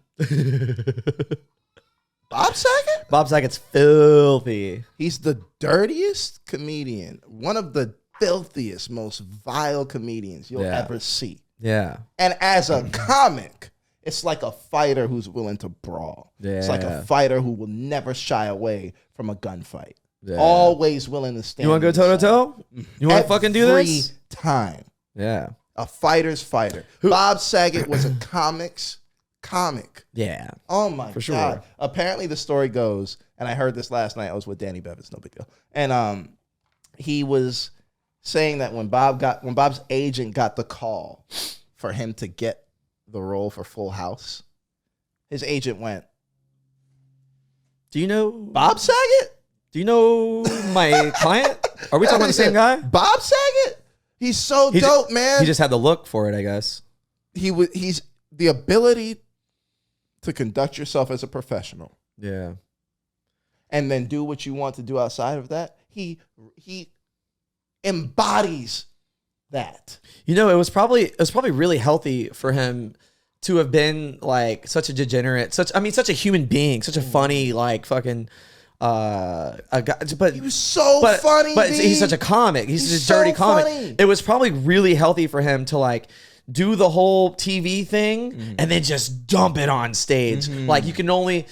Bob Saget? Bob Saget's filthy. He's the dirtiest comedian, one of the filthiest, most vile comedians you'll Yeah. ever see. Yeah. And as a comic, it's like a fighter who's willing to brawl. It's like a Yeah. fighter who will never shy away from a gunfight. Yeah. Always willing to stand. You want to go toe to toe? You want to fucking do this? Every time. Yeah. A fighter's fighter. Bob Saget was a comic. Yeah. Oh my For sure. God. Apparently the story goes, and I heard this last night, I was with Danny Bevins, no big deal. And he was saying that when Bob's agent got the call for him to get the role for Full House, his agent went, Do you know Bob Saget? Do you know my client? Are we talking about the same guy? Bob Saget? He's so dope, man. He just had the look for it, I guess. He's the ability to conduct yourself as a professional Yeah. and then do what you want to do outside of that. He embodies that. It was probably really healthy for him to have been like such a degenerate, such a human being, such a funny, like fucking a guy, but He was so funny. But B. he's such a comic. He's He's such a dirty so comic. funny. It was probably really healthy for him to like do the whole TV thing and then just dump it on stage. Like you can only,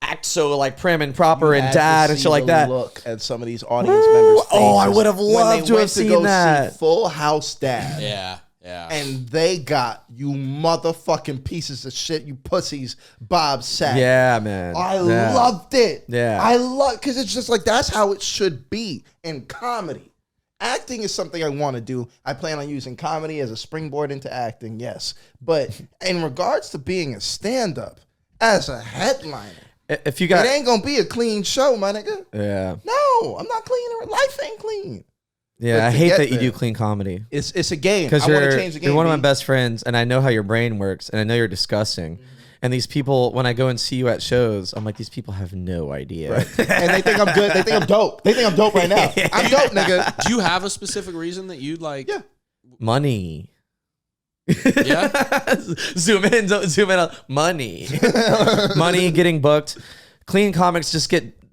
act so like prim and proper and Had dad to and see shit like the that. Look at some of these audience members. Oh, I faces would have when loved they to went have seen go that. see Full House Dad. Yeah. Yeah. And they got you motherfucking pieces of shit, you pussies, Bob Saget. Yeah, man. I loved it. Yeah. I love, because it's just like, that's how it should be in comedy. Acting is something I want to do. I plan on using comedy as a springboard into acting, yes. But in regards to being a stand-up, as a headliner, If you got, it ain't gonna be a clean show, my nigga. yeah, No, I'm not clean. Life ain't clean. yeah. But I to hate get that you there, do clean comedy It's a game. because I want to change the game. you're one of my B. best friends, and I know how your brain works, and I know you're disgusting. And these people, when I go and see you at shows, I'm like, these people have no idea. Right. And they think I'm good. They think I'm dope. They think I'm dope right now. I'm dope, nigga. Do you have a specific reason that you like? Yeah. Money. Yeah. zoom in. Money. Money, getting booked. Clean comics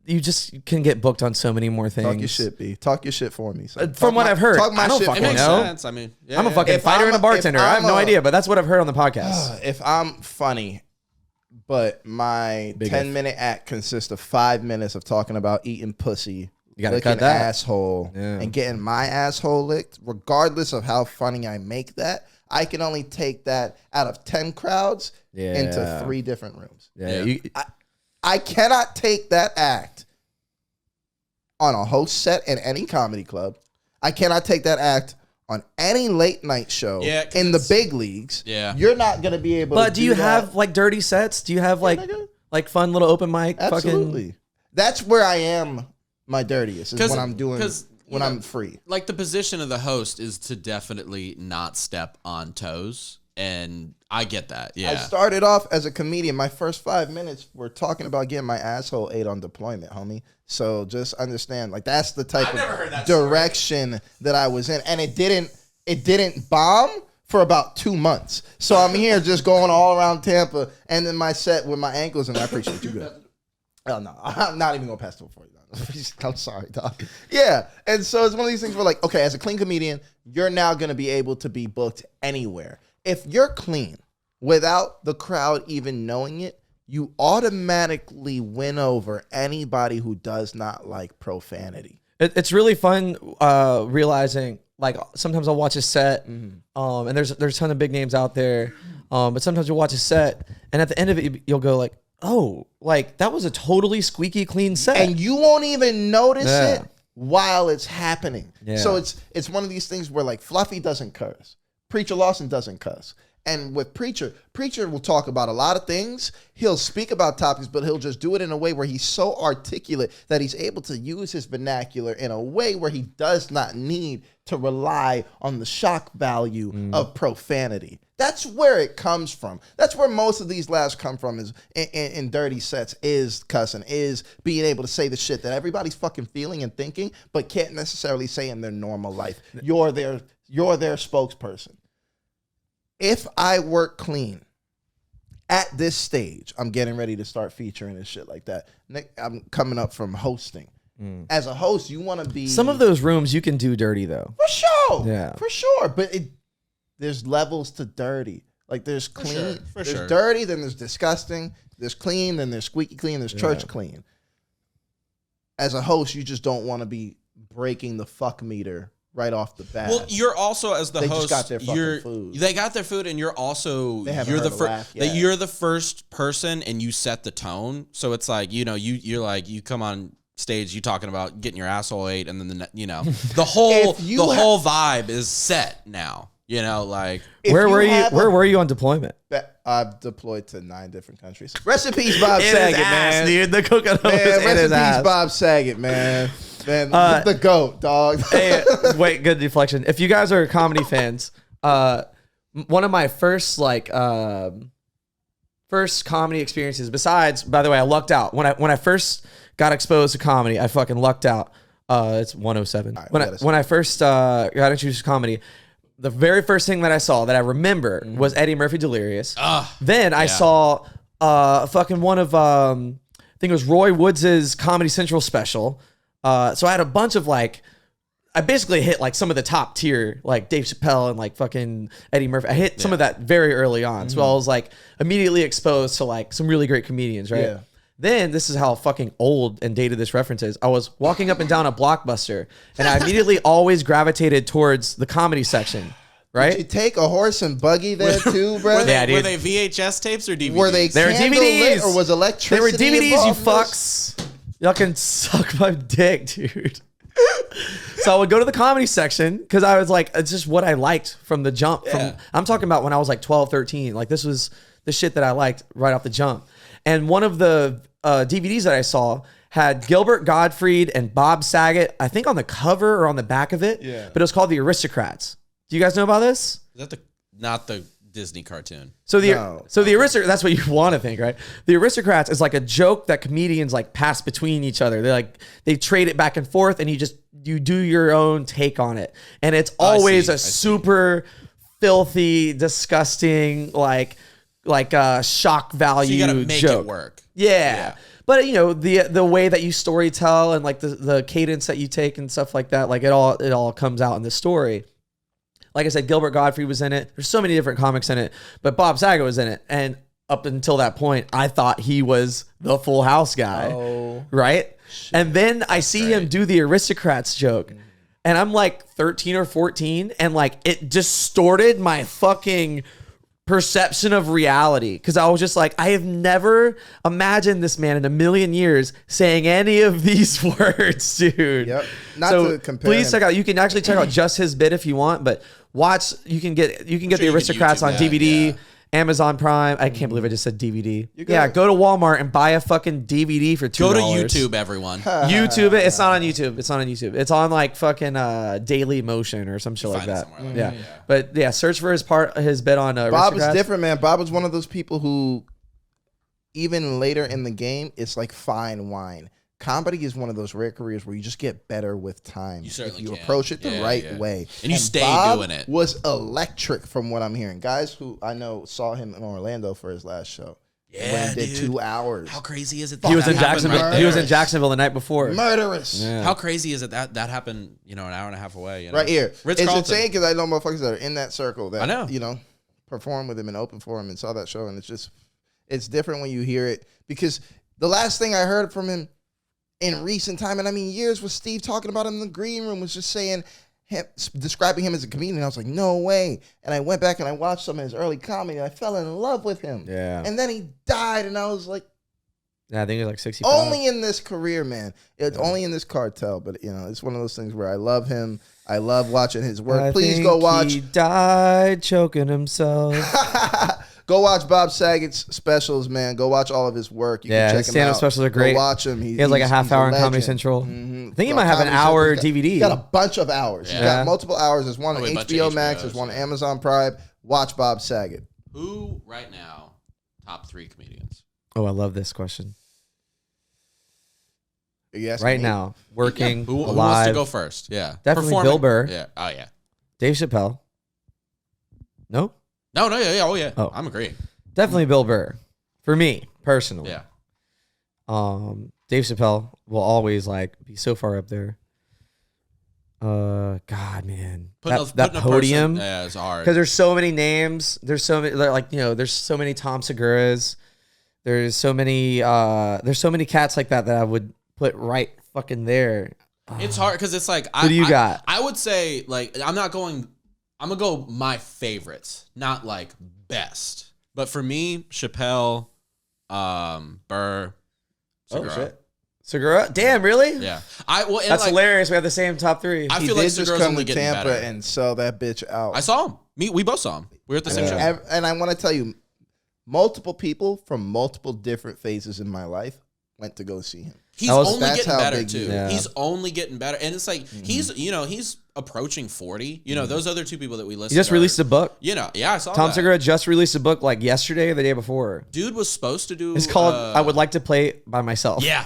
you just can get booked on so many more things. Talk your shit, B. Talk your shit for me. son. From what I've heard, talk my I don't shit fucking It for me. makes know. sense. I mean, I'm a fucking If fighter I'm and a a- bartender. if I have I'm no a- idea, but that's what I've heard on the podcast. If I'm funny, but my Big 10-minute act consists of 5 minutes of talking about eating pussy, You gotta licking cut that. asshole, Yeah. and getting my asshole licked, regardless of how funny I make that, I can only take that out of 10 crowds into Yeah. 3 different rooms. Yeah, Yeah. I cannot take that act on a host set in any comedy club. I cannot take that act on any late night show Yeah, 'cause in the it's- big leagues. Yeah. You're not going to be able to But do you that. have like dirty sets? Do you have nigga. like fun little open mic? Absolutely. Fucking, That's where I am my dirtiest, is when I'm doing, 'cause, when you I'm know, free. Like the position of the host is to definitely not step on toes, and I get that. Yeah. I started off as a comedian. My first 5 minutes were talking about getting my asshole ate on deployment, homie. So just understand, like, that's the type of direction that I was in, and it didn't bomb for about 2 months. So I'm here just going all around Tampa, and then my set with my ankles, and I appreciate you good. Oh no, I'm not even gonna pass it for you. I'm sorry, dog. Yeah, and so it's one of these things where, like, okay, as a clean comedian, you're now gonna be able to be booked anywhere. If you're clean without the crowd even knowing it, you automatically win over anybody who does not like profanity. it's really fun realizing. Like sometimes I'll watch a set, and there's a ton of big names out there, but sometimes you'll watch a set, and at the end of it, you'll go like, oh, like that was a totally squeaky clean set. And you won't even notice Yeah. it while it's happening. Yeah. So it's one of these things where, like, Fluffy doesn't curse. Preacher Lawson doesn't cuss. And with Preacher will talk about a lot of things. He'll speak about topics, but he'll just do it in a way where he's so articulate that he's able to use his vernacular in a way where he does not need to rely on the shock value of profanity. That's where it comes from. That's where most of these laughs come from, is in dirty sets, is cussing, is being able to say the shit that everybody's fucking feeling and thinking, but can't necessarily say in their normal life. You're their spokesperson. If I work clean at this stage, I'm getting ready to start featuring and shit like that. I'm coming up from hosting. As a host, you want to be... Some of those rooms you can do dirty though. For sure. Yeah. For sure. But there's levels to dirty. Like, there's clean. For there's sure. dirty, then there's disgusting. There's clean, then there's squeaky clean, there's church clean. As a host, you just don't want to be breaking the fuck meter right off the bat. Well, you're also, as the They host, just got their fucking you're food. they got their food, and you're also They haven't you're the heard a first laugh that yet. you're the first person, and you set the tone. So it's like, you know, you're like, you come on stage, you talking about getting your asshole ate, and then the whole If you whole vibe is set now. You know, like, If Where were you? have Where a- were you on deployment? I've deployed to 9 different countries. Rest in peace, Bob In Saget, his ass, man. dude. The coconut was Man, in rest in his peace, ass. Bob Saget, man. Man, the GOAT, dog. Hey, wait, good deflection. If you guys are comedy fans, one of my first first comedy experiences, besides, by the way, I lucked out. When I first got exposed to comedy, I fucking lucked out. It's 107. right, When I first got introduced to comedy, the very first thing that I saw that I remember was Eddie Murphy Delirious. Then I saw fucking one of I think it was Roy Woods' Comedy Central special. So I had a bunch of I basically hit like some of the top tier, like Dave Chappelle and like fucking Eddie Murphy. I hit some of that very early on. So I was like immediately exposed to like some really great comedians, right? Yeah. Then this is how fucking old and dated this reference is. I was walking up and down a Blockbuster, and I immediately always gravitated towards the comedy section, right? Did you take a horse and buggy there too, bro? Were they, Yeah, dude. were they VHS tapes or DVDs? Were they They were candlelit DVDs. or was They electricity were DVDs, you involved in this? fucks. Y'all can suck my dick, dude. So I would go to the comedy section because I was like, it's just what I liked from the jump. Yeah. I'm talking about when I was like 12, 13. Like this was the shit that I liked right off the jump. And one of the DVDs that I saw had Gilbert Gottfried and Bob Saget, I think on the cover or on the back of it. Yeah. But it was called The Aristocrats. Do you guys know about this? Is that not the Disney cartoon? So the No. Aristocrats, that's what you want to think, right? The Aristocrats is like a joke that comedians like pass between each other. They trade it back and forth, and you do your own take on it, and it's always a super filthy, disgusting, like shock value So you gotta make joke. it work. Yeah. But you know, the way that you story tell and like the cadence that you take and stuff like that, like it all comes out in the story. Like I said, Gilbert Gottfried was in it. There's so many different comics in it, but Bob Saget was in it. And up until that point, I thought he was the Full House guy. Oh. Right? And then I see him do the Aristocrats joke. And I'm like 13 or 14, and like it distorted my fucking perception of reality, because I was just like, I have never imagined this man in a million years saying any of these words, dude. Yep. Not so to compare please him. check out. You can actually check out just his bit if you want, but watch. You can get the sure you can Aristocrats YouTube on that, DVD. yeah. Amazon Prime. I can't believe I just said DVD. good. Yeah, go to Walmart and buy a fucking DVD for $2. Go to YouTube, everyone. YouTube it. It's not on YouTube. It's not on YouTube. It's on like fucking Daily Motion or some shit like Find it that. somewhere like Yeah. that, yeah. But yeah, search for his bit on Bob is Aristocrats. different, man. Bob is one of those people who, even later in the game, it's like fine wine. Comedy is one of those rare careers where you just get better with time. You certainly if you can. approach it the Yeah, right yeah. way. And you stay Bob doing it. Was electric from what I'm hearing. Guys who I know saw him in Orlando for his last show. Yeah, when he did dude. 2 hours. How crazy is it? He was that in happened Jacksonville. right He was in there? Jacksonville the night before. Murderous. Yeah. How crazy is it that happened? You know, an hour and a half away. You know? Right here. Ritz It's Carlton. insane because I know motherfuckers that are in that circle that I know. performed with him and opened for him and saw that show, and it's different when you hear it, because the last thing I heard from him in recent time, and I mean years, was Steve talking about him in the green room, was just saying describing him as a comedian. I was like, no way. And I went back and I watched some of his early comedy, and I fell in love with him. Yeah. And then he died, and I was like, Yeah, I think it was like 65. only in this career, man. It's only in this cartel, but it's one of those things where I love him. I love watching his work. I Please think go watch. He died choking himself. Go watch Bob Saget's specials, man. Go watch all of his work. You Yeah, can his check him stand-up out. specials are great. Go watch him. He has like a half hour on Comedy Central. I think he might have an hour DVD. He's got a bunch of hours. He's Yeah. got multiple hours. There's one on Probably a bunch HBO of Max. HBOs, There's one on yeah. Amazon Prime. Watch Bob Saget. Who right now? Top 3 comedians. Oh, I love this question. Are you asking Right me? now, working, Who wants alive. to go first? Yeah, Definitely Performing. Bill Burr. Yeah. Oh yeah. Dave Chappelle. No? No. Yeah. Oh yeah. Oh. I'm agreeing. Definitely Bill Burr. For me, personally. Yeah. Dave Chappelle will always like be so far up there. God, man. That Putting a podium. Person, yeah, it's hard. Because there's so many names. There's so many, like, there's so many Tom Segura's. There's so many cats like that I would put right fucking there. It's hard because it's like Who do you got? I would say like I'm gonna go my favorites, not like best. But for me, Chappelle, Burr, Segura. Oh, shit. Segura? Damn, really? Yeah. That's hilarious. We have the same top 3. I He feel did like just Segura's come only to getting Tampa better. and sell that bitch out. I saw him. We both saw him. We were at the same show. And I want to tell you, multiple people from multiple different phases in my life went to go see him. He's That was- only that's getting how better big too. he is. Yeah. He's only getting better, and it's like he's approaching 40. Those other 2 people that we listed. He just released a book. Yeah, I saw Tom that. Segura just released a book like yesterday or the day before. Dude was supposed to do. It's called I Would Like to Play It by Myself. Yeah.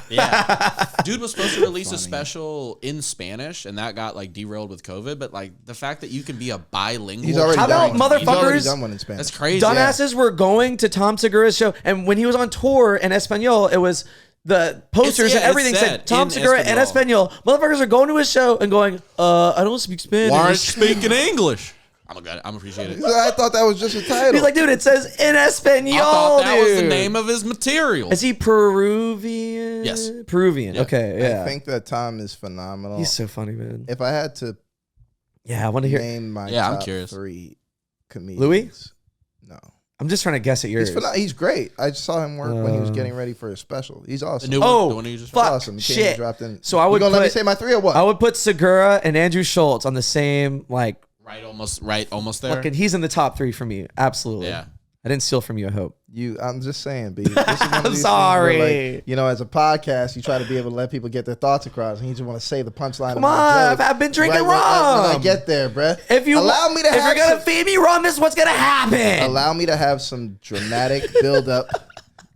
Dude was supposed to release a special in Spanish, and that got like derailed with COVID. But like the fact that you can be a bilingual. He's already How done about one. He's already motherfuckers? done one in Spanish. That's crazy. Dumbasses were going to Tom Segura's show, and when he was on tour in Espanol, it was the posters and it's everything said said Tom in Segura and Espanol. Motherfuckers are going to his show and going, I don't speak Spanish. Why aren't you speaking English? I'm appreciate it. I thought that was just a title. He's like, dude, it says in Espanol, I thought that was the dude. name of his material. Is he Peruvian? Yes. Peruvian. Yeah. Okay, yeah. I think that Tom is phenomenal. He's so funny, man. If I had to Yeah, I want to hear. name my Yeah, I'm top curious. 3, comedians. Louis? No. I'm just trying to guess at yours. He's great. I just saw him work when he was getting ready for his special. He's awesome. The new one, Oh, the one you just fuck. Awesome. He came and Shit. dropped in. So I would You gonna let me put- say my 3 or what? I would put Segura and Andrew Schultz on the same, like, right, almost there. fucking, he's in the top 3 for me. Absolutely. Yeah. I didn't steal from you, I hope. I'm just saying, B. This is one of I'm these things sorry. where, like, as a podcast, you try to be able to let people get their thoughts across, and you just want to say the punchline. Come on, I've been drinking When I rum. get there, bruh. If you're if gonna feed me rum, this is what's gonna happen. allow me to have some dramatic build up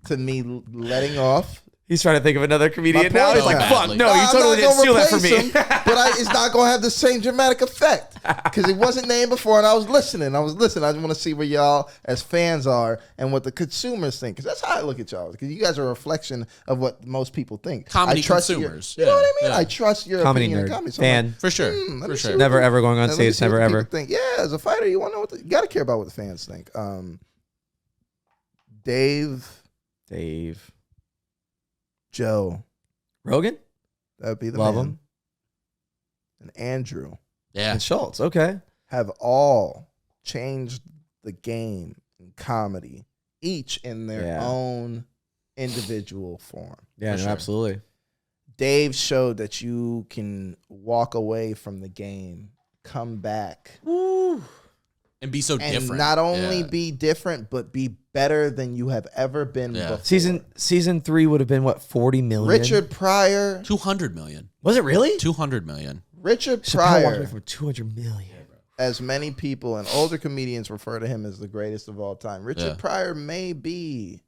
to me letting off. He's trying to think of another comedian My now. point He's like, is- fuck, no, you I'm totally not didn't gonna steal that from replace me. him, but it's not gonna have the same dramatic effect because it wasn't named before, and I was listening. I just want to see where y'all as fans are and what the consumers think, because that's how I look at y'all. Because you guys are a reflection of what most people think. Comedy I trust consumers. You know what I mean? Yeah. I trust your Comedy opinion nerd. of comedy. So I'm Fan. like, For sure. let For me sure. see Never ever going on let me stage, see what never the ever. people think. Yeah, as a fighter, you want to know you got to care about what the fans think. Dave, Joe, Rogan that'd be the Love man. him. And Andrew Yeah. and Schultz. Okay. have all changed the game in comedy, each in their Yeah. own individual form. Yeah, For no, sure. absolutely. Dave showed that you can walk away from the game, come back, And be so and different. not only Yeah. be different, but be better than you have ever been Yeah. before. Season 3 would have been what, 40 million? Richard Pryor, 200 million. Was it really? 200 million. Richard Chappelle walked away Pryor, from 200 million. as many people and older comedians refer to him as the greatest of all time. Richard Yeah. Pryor may be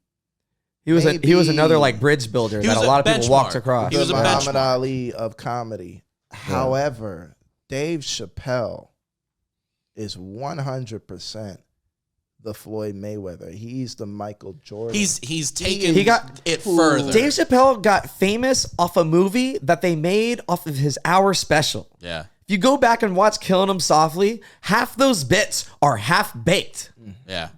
He was Maybe. another like bridge builder He that was a a lot of people walked benchmark. across. He was the a Muhammad benchmark. Ali of comedy. However, Dave Chappelle is 100% the Floyd Mayweather. He's the Michael Jordan. He's taken He got- it further. Dave Chappelle got famous off a movie that they made off of his hour special. Yeah. If you go back and watch Killing Him Softly, half those bits are half baked. Yeah.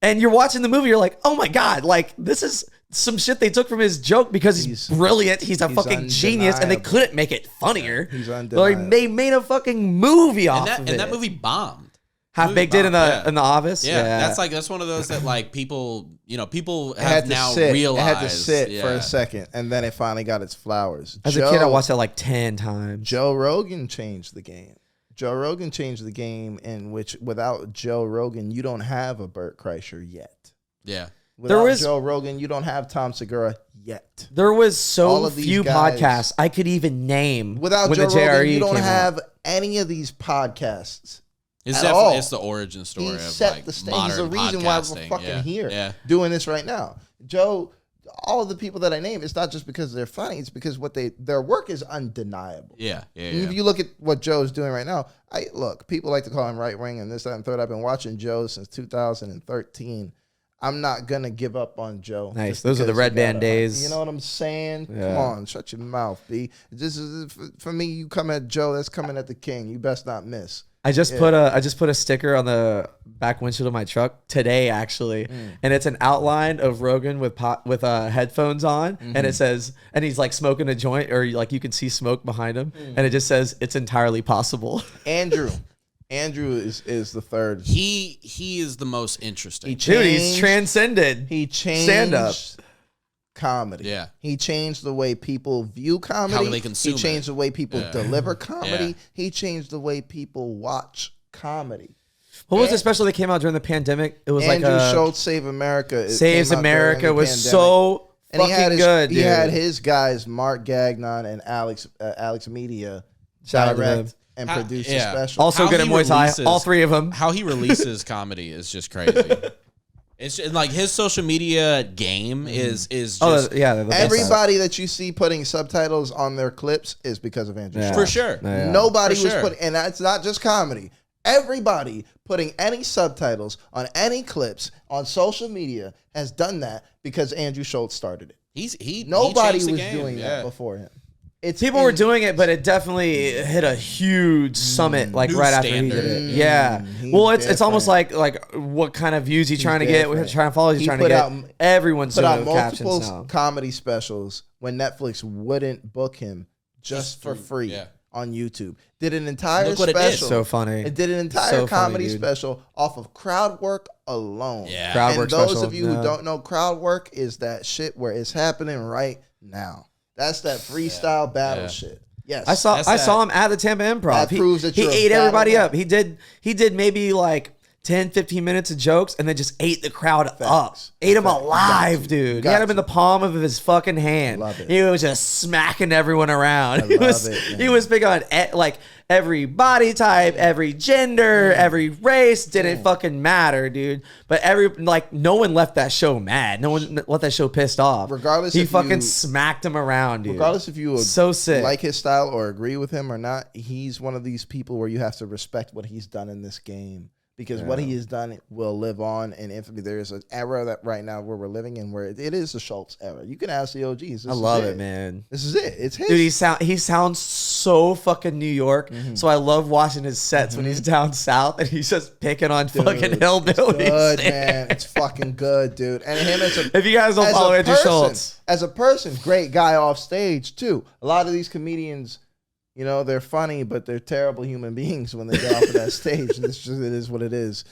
And you're watching the movie, you're like, oh my God, like this is some shit they took from his joke because he's brilliant. He's a fucking genius, and they undeniable. couldn't make it funnier. He's Like, undeniable. they made a fucking movie off of it. And that movie bombed. Half movie Baked did in the bombed, yeah. in the office. Yeah, that's one of those that like people It have had to now sit. realized. It had to sit yeah. for a second, and then it finally got its flowers. As a kid, I watched that like 10 times. Joe Rogan changed the game. Joe Rogan changed the game in which without Joe Rogan, you don't have a Burt Kreischer yet. Yeah. Without Joe Rogan, you don't have Tom Segura yet. There was All so of these few guys- podcasts I could even name. Without when Joe the JRE Rogan, you don't came have out. any of these podcasts. It's At definitely all. it's the origin story He of set like the stage. modern He's the reason why we're podcasting. fucking Yeah. here Yeah. doing this right now. Joe, all of the people that I name, it's not just because they're funny. It's because their work is undeniable. Yeah. And Yeah. if you look at what Joe's doing right now, people like to call him right wing and this, that, and third. I've been watching Joe since 2013. I'm not gonna give up on Joe. Nice. just Those are the because Red he got Band a- days. You know what I'm saying? Yeah. Come on, shut your mouth, B. This is for me. You come at Joe, that's coming at the king. You best not miss. I just put a sticker on the back windshield of my truck today, actually, and it's an outline of Rogan with headphones on, and it says, and he's like smoking a joint, or like you can see smoke behind him, and it just says, "It's entirely possible." Andrew is the third. He is the most interesting. Dude, he's transcended. He changed stand-up. comedy. Yeah. He changed the way people view comedy. How they consume He changed it. the way people Yeah. deliver comedy. Yeah. He changed the way people watch comedy. What was the special that came out during the pandemic? It was Andrew like a Schultz Save America. It Saves came out during America the was pandemic. so And fucking he had his, good, He dude. had his guys, Mark Gagnon and Alex Media, Shout out to direct them. and How- produce yeah. the special. Also How good at he Muay Thai. releases- All three of them. How he releases comedy is just crazy. It's just, like his social media game is just yeah. they're the best at it. Everybody that you see putting subtitles on their clips is because of Andrew Yeah. Schultz. for sure. Yeah. Nobody For was sure. putting, and that's not just comedy. Everybody putting any subtitles on any clips on social media has done that because Andrew Schultz started it. He Nobody changed the was game, doing yeah. that before him. It's People were doing it, but it definitely hit a huge summit like New right after he standard. did it. Yeah. He's Well, it's almost different. like what kind of views he trying to get, different. trying to follow, he's He trying to put get. out- Everyone's put doing out captions multiple now. comedy specials when Netflix wouldn't book him just for through- free yeah. on YouTube. Did an entire Look what it did. special. So funny. It did an entire So funny, comedy dude. special off of crowd work alone. Yeah. Crowd And work those special, of you who yeah. don't know, crowd work is that shit where it's happening right now. That's that freestyle battle Yeah. shit. Yes. I saw That's him at the Tampa Improv. That proves that he you're a ate everybody battle up. He did maybe like 10, 15 minutes of jokes and then just ate the crowd up. Ate them alive, dude. He had him in the palm of his fucking hand. Love it. He was just smacking everyone around. He love was it, man. he was big on like every body type, every gender, every race. Didn't fucking matter, dude. But no one left that show mad. No one left that show pissed off. Regardless he if fucking you- smacked him around, dude. Regardless if you So sick. like his style or agree with him or not, he's one of these people where you have to respect what he's done in this game. Because what he has done will live on in infamy. There is an era that right now where we're living in where it is the Schultz era. You can ask the OGs. This I is love it, man. This is it. It's his. Dude, he sounds so fucking New York. So I love watching his sets when he's down south and he's just picking on fucking hillbillies. Good, man. It's fucking good, dude. And him as a If you guys don't as follow a Andrew person- Schultz, as a person, great guy off stage too. A lot of these comedians, you know, they're funny, but they're terrible human beings when they get off of that stage. And it is what it is.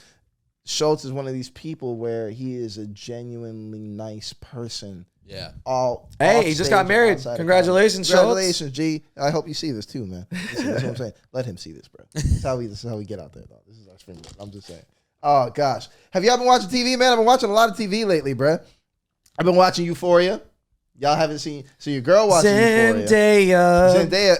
Schultz is one of these people where he is a genuinely nice person. Yeah. Hey, he just got married. Congratulations, Schultz. Congratulations, G. I hope you see this too, man. That's what I'm saying. Let him see this, bro. This is how we get out there, though. This is our finger. I'm just saying. Oh gosh, have y'all been watching TV, man? I've been watching a lot of TV lately, bro. I've been watching Euphoria. Y'all haven't seen? So your girl watching Euphoria. Zendaya.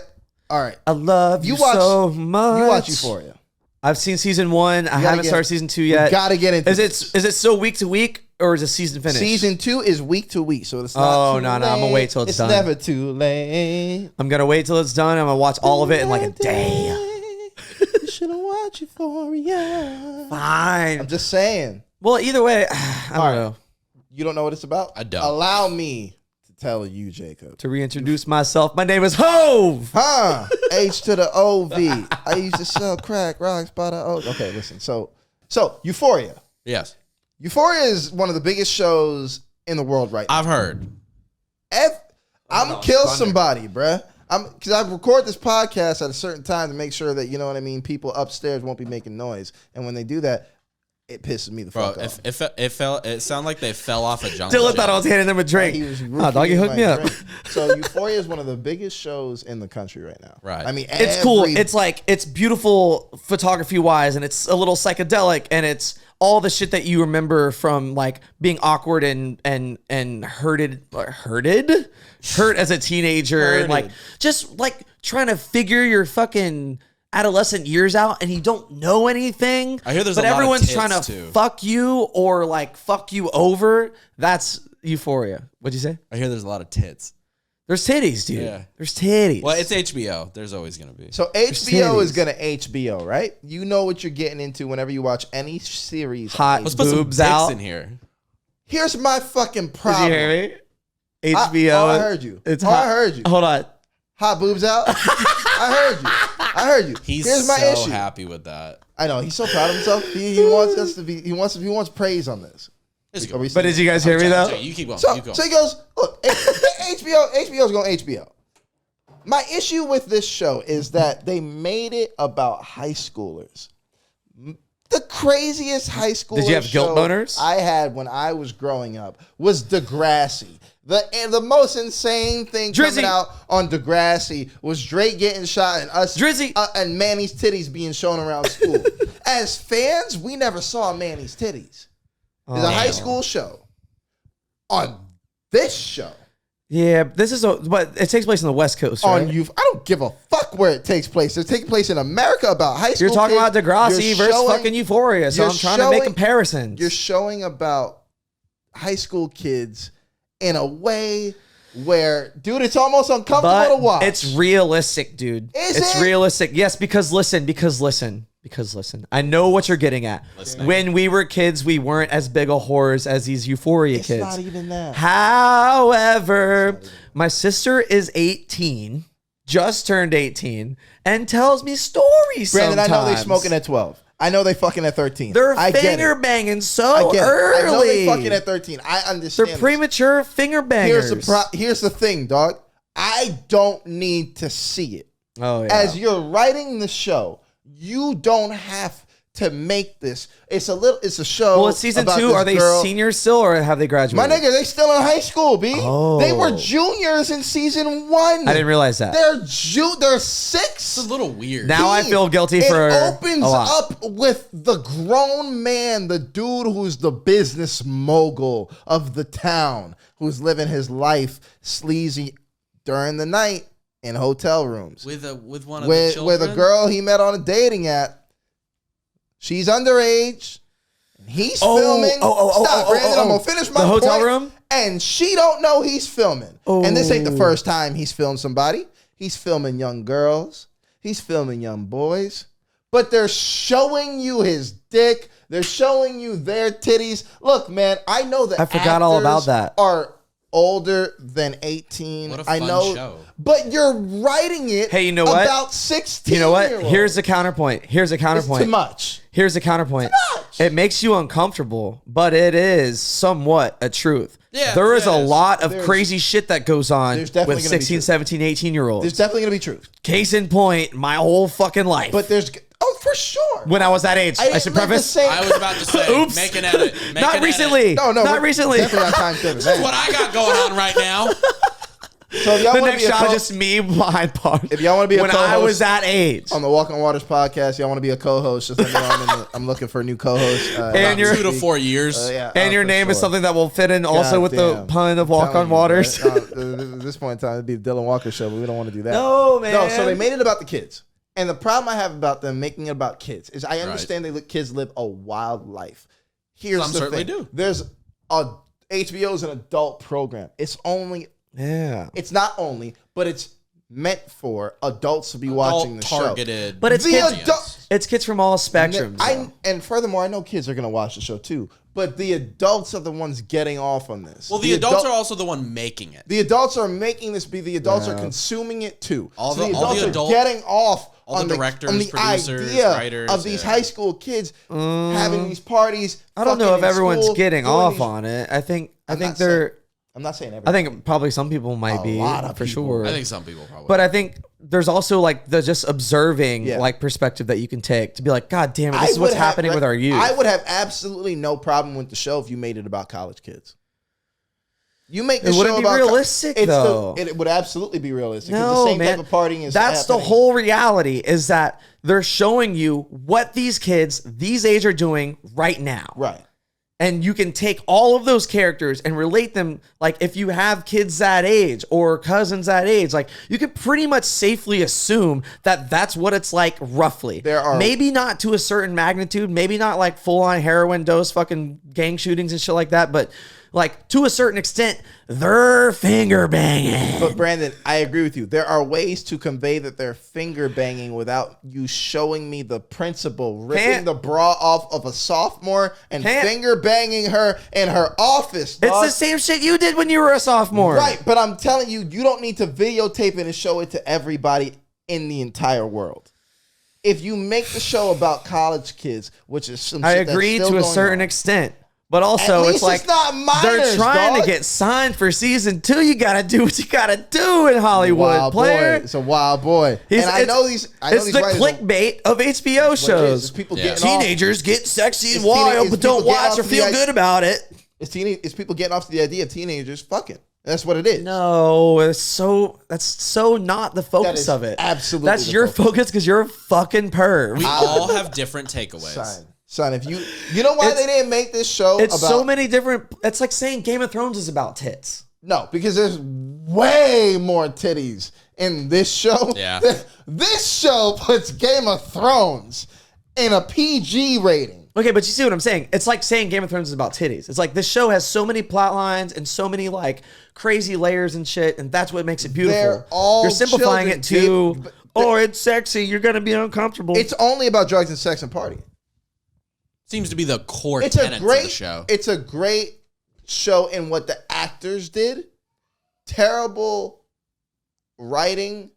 All right. I love you so much. You watch Euphoria. I've seen season 1. I haven't started season 2 yet. Gotta get into. Is it still week to week or is the season finished? Season 2 is week to week, so it's not. Oh, no, I'm gonna wait till it's done. It's never too late. I'm gonna wait till it's done. I'm gonna watch all of it in like a day. You should have watched Euphoria. Fine. I'm just saying. Well, either way, I don't know. You don't know what it's about? I don't. Allow me to tell you, Jacob. To reintroduce myself, my name is Hove. Huh? H to the O-V. I used to sell crack rocks by the O. Okay, listen. So Euphoria. Yes. Euphoria is one of the biggest shows in the world right now. I've heard. I'm gonna kill somebody, bruh. Because I record this podcast at a certain time to make sure that, you know what I mean, people upstairs won't be making noise. And when they do that, it pisses me the Bro, fuck off. it sounded like they fell off a jungle. Dylan thought I was handing them a drink. He was Oh, doggy, hook me up. So Euphoria is one of the biggest shows in the country right now. Right. I mean, It's cool. It's beautiful photography wise, and it's a little psychedelic, and it's all the shit that you remember from like being awkward and hurt as a teenager, and like just like trying to figure your fucking adolescent years out, and you don't know anything. I hear there's but a lot of everyone's tits, trying to too. fuck you or like fuck you over. That's Euphoria. What'd you say? I hear there's a lot of tits. There's titties, dude. Yeah. There's titties. Well, it's HBO. There's always gonna be. So HBO is titties. gonna HBO, right? You know what you're getting into whenever you watch any series. Hot Let's put some boobs dicks out. in here. Here's my fucking Did problem. you hear me? HBO. I heard you. It's I hot. heard you. Hold on. Hot boobs out. I heard you. He's Here's my so issue. happy with that. I know he's so proud of himself. He wants us to be. He wants praise on this. It's Are we good. But did you guys hear me though? You keep going. So, Keep going. so he goes, look, HBO's going HBO. My issue with this show is that they made it about high schoolers. The craziest high school Did you have guilt boners? I had when I was growing up was Degrassi. The most insane thing Drizzy. coming out on Degrassi was Drake getting shot and us Drizzy. And Manny's titties being shown around school. As fans, we never saw Manny's titties. It's a high school show. On this show, Yeah, but it takes place on the West Coast, right? on you, I don't give a fuck where it takes place. It's taking place in America about high school. You're talking kids. about Degrassi You're versus showing- fucking Euphoria, so you're I'm trying to make showing- comparisons. You're showing about high school kids in a way where, dude, it's almost uncomfortable to watch. But it's realistic, dude. Is It's it? realistic. Yes, because listen. I know what you're getting at. Listening. When we were kids, we weren't as big a whores as these Euphoria It's kids. not even that. However, my sister is 18, just turned 18, and tells me stories Brandon, sometimes. I know they smoking at 12. I know they fucking at 13. They're I get finger it. banging so I get early. it. I know they fucking at 13. I understand. They're this. premature finger bangers. Here's the thing, dog. I don't need to see it. Oh, yeah. As you're writing the show, you don't have to make this. It's a show. Well, it's season about 2. this Are they girl. seniors still, or have they graduated? My nigga, they still in high school, B. Oh. They were juniors in season 1. I didn't realize that. They're 6. It's a little weird. Now I feel guilty for It opens a lot. up with the grown man, the dude who's the business mogul of the town, who's living his life sleazy during the night in hotel rooms with one of the children. with a girl he met on a dating app. She's underage. He's filming. Stop, Brandon. I'm gonna finish my the hotel point. room, And she don't know he's filming. And this ain't the first time he's filmed somebody. He's filming young girls. He's filming young boys. But they're showing you his dick. They're showing you their titties. Look, man, I know that I forgot all about that. Are older than 18. What a fun I know, show. but you're writing it. Hey, you know what? About 16. You know what? Here's the counterpoint. It's too much. Here's the counterpoint. It makes you uncomfortable, but it is somewhat a truth. Yeah, there is a yes. lot of crazy shit that goes on There's definitely with gonna be 16, truth. 17, 18-year-olds. There's definitely gonna be truth. Case in point, my whole fucking life. But there's for sure. When I was that age, I should preface. I was about to say, Oops. make an edit. Make Not an recently. Edit. No, not recently. Definitely not time to This is what I got going on right now. So if y'all The want to next be a shot is co- just me behind bars. if y'all want to be a when co-host I was that age. on the Walk on Waters podcast, y'all want to be a co-host, just let me know. I'm looking for a new co-host. And you're- 2 to 4 years. And your for name is sure. something that will fit in also with the damn. pun of Walk Telling on you, Waters. man. At this point in time, it'd be the Dylan Walker show, but we don't want to do that. No, man. No, so they made it about the kids. And the problem I have about them making it about kids is I understand kids live a wild life. Here's Some the certainly thing. do. There's HBO's an adult program. It's not only, but it's meant for adults to be watching the show. Targeted. But it's The kids, adult- it's kids from all spectrums. And furthermore, I know kids are going to watch the show too, but the adults are the ones getting off on this. Well, the adults are also the one making it. The adults are making this be. The adults are consuming it too. All So the adults adult- are getting off all on the directors, on the producers, idea writers, of these yeah. high school kids having these parties. I don't know fucking if in everyone's school, getting doing off these- on it. I think not they're. I'm not saying I everyone. think probably some people might A be lot of for people. sure. I think some people probably. But I think there's also like the just observing like perspective that you can take to be like, God damn it, this is what's happening with our youth. I would have absolutely no problem with the show if you made it about college kids. You make the It show wouldn't be about realistic, though. It would absolutely be realistic. 'Cause No, the same man. type of partying is That's the happening. whole reality is that they're showing you what these kids these age are doing right now. Right. And you can take all of those characters and relate them. Like if you have kids that age or cousins that age, like you can pretty much safely assume that that's what it's like roughly. There are- maybe not to a certain magnitude, maybe not like full on heroin dose fucking gang shootings and shit like that, but like to a certain extent, they're finger banging. But Brandon, I agree with you. There are ways to convey that they're finger banging without you showing me the principal ripping the bra off of a sophomore and finger banging her in her office. It's dog. the same shit you did when you were a sophomore. Right, but I'm telling you, you don't need to videotape it and show it to everybody in the entire world. If you make the show about college kids, which is some I shit that's agree still to a going certain on. extent. But also, At least it's like it's not minors, they're trying dog. to get signed for season 2. You gotta do what you gotta do in Hollywood, Wild player. boy. It's a wild boy. And I know these. I know It's these the writers clickbait of HBO What it is, shows. is people Yeah. getting off. Teenagers get sexy and It's wild, it's but don't people getting watch or off the feel idea- good about it. It's people getting off to the idea of teenagers fucking. That's what it is. No, that's so not the focus is of it. absolutely That's the your focus. focus because you're a fucking perv. we all have different takeaways. Son, if you know why they didn't make this show It's about so many different. It's like saying Game of Thrones is about tits. No, because there's way more titties in this show. Yeah. This show puts Game of Thrones in a PG rating. Okay, but you see what I'm saying? It's like saying Game of Thrones is about titties. It's like this show has so many plot lines and so many like crazy layers and shit, and that's what makes it beautiful. They're all You're simplifying children, it to, oh, it's sexy. You're gonna be uncomfortable. It's only about drugs and sex and partying. Seems to be the core It's a tenets of great the show. It's a great show in what the actors did. Terrible writing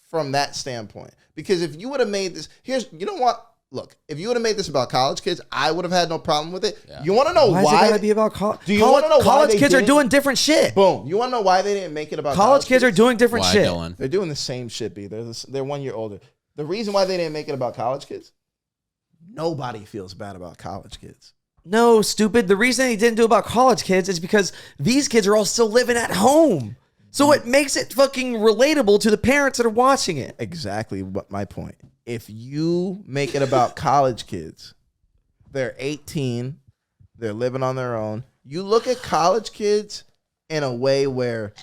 from that standpoint. Because if you would have made this, you know what? look, if you would have made this about college kids, I would have had no problem with it. Yeah. You want to know why? Why is it gotta be about college? Do you want to know why college they kids are didn't- doing different shit? Boom. You want to know why they didn't make it about College kids are doing different Why, shit. Dylan? They're doing the same shit, B. They're 1 year older. The reason why they didn't make it about college kids, nobody feels bad about college kids. No, stupid. The reason he didn't do about college kids is because these kids are all still living at home. So it makes it fucking relatable to the parents that are watching it. Exactly what my point. If you make it about college kids, they're 18, they're living on their own. You look at college kids in a way where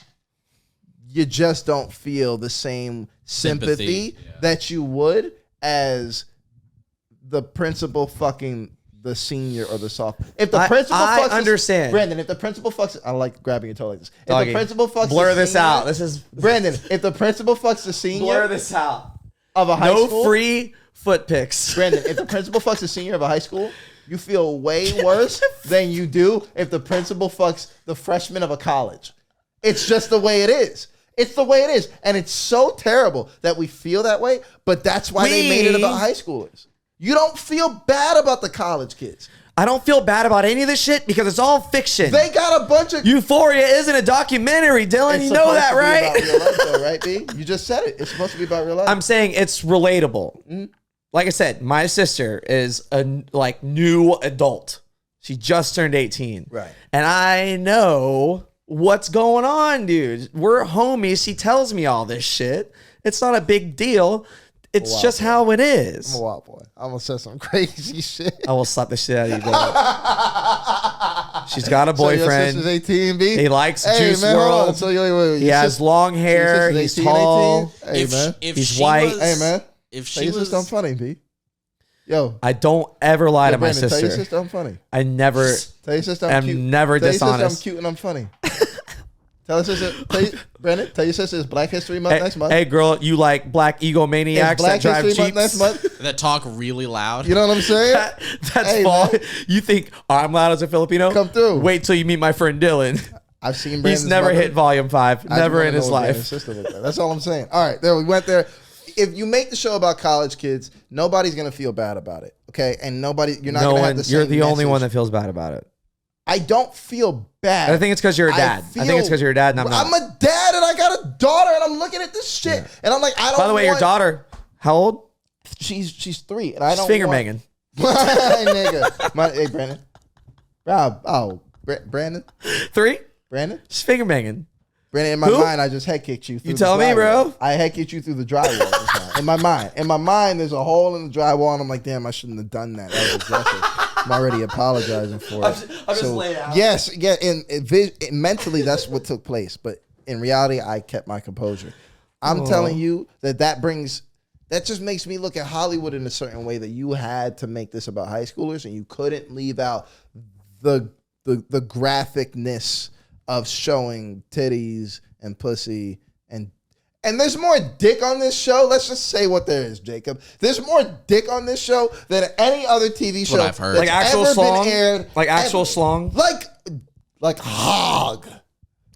you just don't feel the same sympathy that you would as the principal fucking the senior or the sophomore. If the principal I fucks understand. Brandon, if the principal fucks, I like grabbing your toe like this. If Doggy, the principal fucks blur the this senior- out. This is Brandon, if the principal fucks the senior blur this out. of a high No school, free foot pics. Brandon, if the principal fucks the senior of a high school, you feel way worse than you do if the principal fucks the freshman of a college. It's just the way it is. It's the way it is. And it's so terrible that we feel that way, but that's why they made it about high schoolers. You don't feel bad about the college kids. I don't feel bad about any of this shit because it's all fiction. They got a bunch of... Euphoria isn't a documentary, Dylan. It's You know supposed that, to be right? about real life, though, right, B? You just said it. It's supposed to be about real life. I'm saying it's relatable. Like I said, my sister is a new adult. She just turned 18. Right. And I know what's going on, dude. We're homies. She tells me all this shit. It's not a big deal. It's just how it is. I'm a wild boy. I'm going to say some crazy shit. I will slap the shit out of you, dog. She's got a So your boyfriend. sister's 18, B? He likes Hey, Juice man, hold on. WRLD. So wait, He has long hair. He's tall. Hey, man. He's she white. was- Hey, man. If Tell she your was, sister I'm funny, B. Yo. I don't ever lie to my Brandon, tell your sister. sister I'm funny. I never. Tell your sister I'm I'm cute. never tell your sister dishonest. I'm cute and I'm funny. Tell your sister, Brandon, tell your sister it's Black History Month next month. Hey, girl, you like black egomaniacs It's Black that drive History Month Jeeps? next month. that talk really loud. You know what I'm saying? That's Hey, fall. man. You think I'm loud as a Filipino? Come through. Wait till you meet my friend Dylan. I've seen He's Brandon's never mother. hit volume 5. I just Never wanna in know his what Brandon's life. sister looked like. That's all I'm saying. All right, there we went there. If you make the show about college kids, nobody's gonna feel bad about it. Okay, and you're not No gonna one. have the same You're the only message. one that feels bad about it. I don't feel bad. I think it's because you're a dad. I think it's because you're a dad, and I'm not. I'm a dad, and I got a daughter, and I'm looking at this shit, and I'm like, I don't. By the way, your want- daughter, how old? She's 3, and I She's don't. finger want- banging. Nigga, hey Brandon. Brandon, 3? Brandon, She's finger banging. Brandon. In my Who? mind, I just head kicked you. Through You tell the me, drywall. bro. I head kicked you through the drywall. Just now. In my mind, there's a hole in the drywall, and I'm like, damn, I shouldn't have done that. That was aggressive. I'm already apologizing for it. I'm just laid out. Yes, yeah. Mentally, that's what took place, but in reality, I kept my composure. I'm telling you that just makes me look at Hollywood in a certain way that you had to make this about high schoolers, and you couldn't leave out the graphicness of showing titties and pussy and there's more dick on this show. Let's just say what there is, Jacob. There's more dick on this show than any other TV show what I've heard. that's Like actual ever slong? been aired. Like actual ever. slong? Like hog.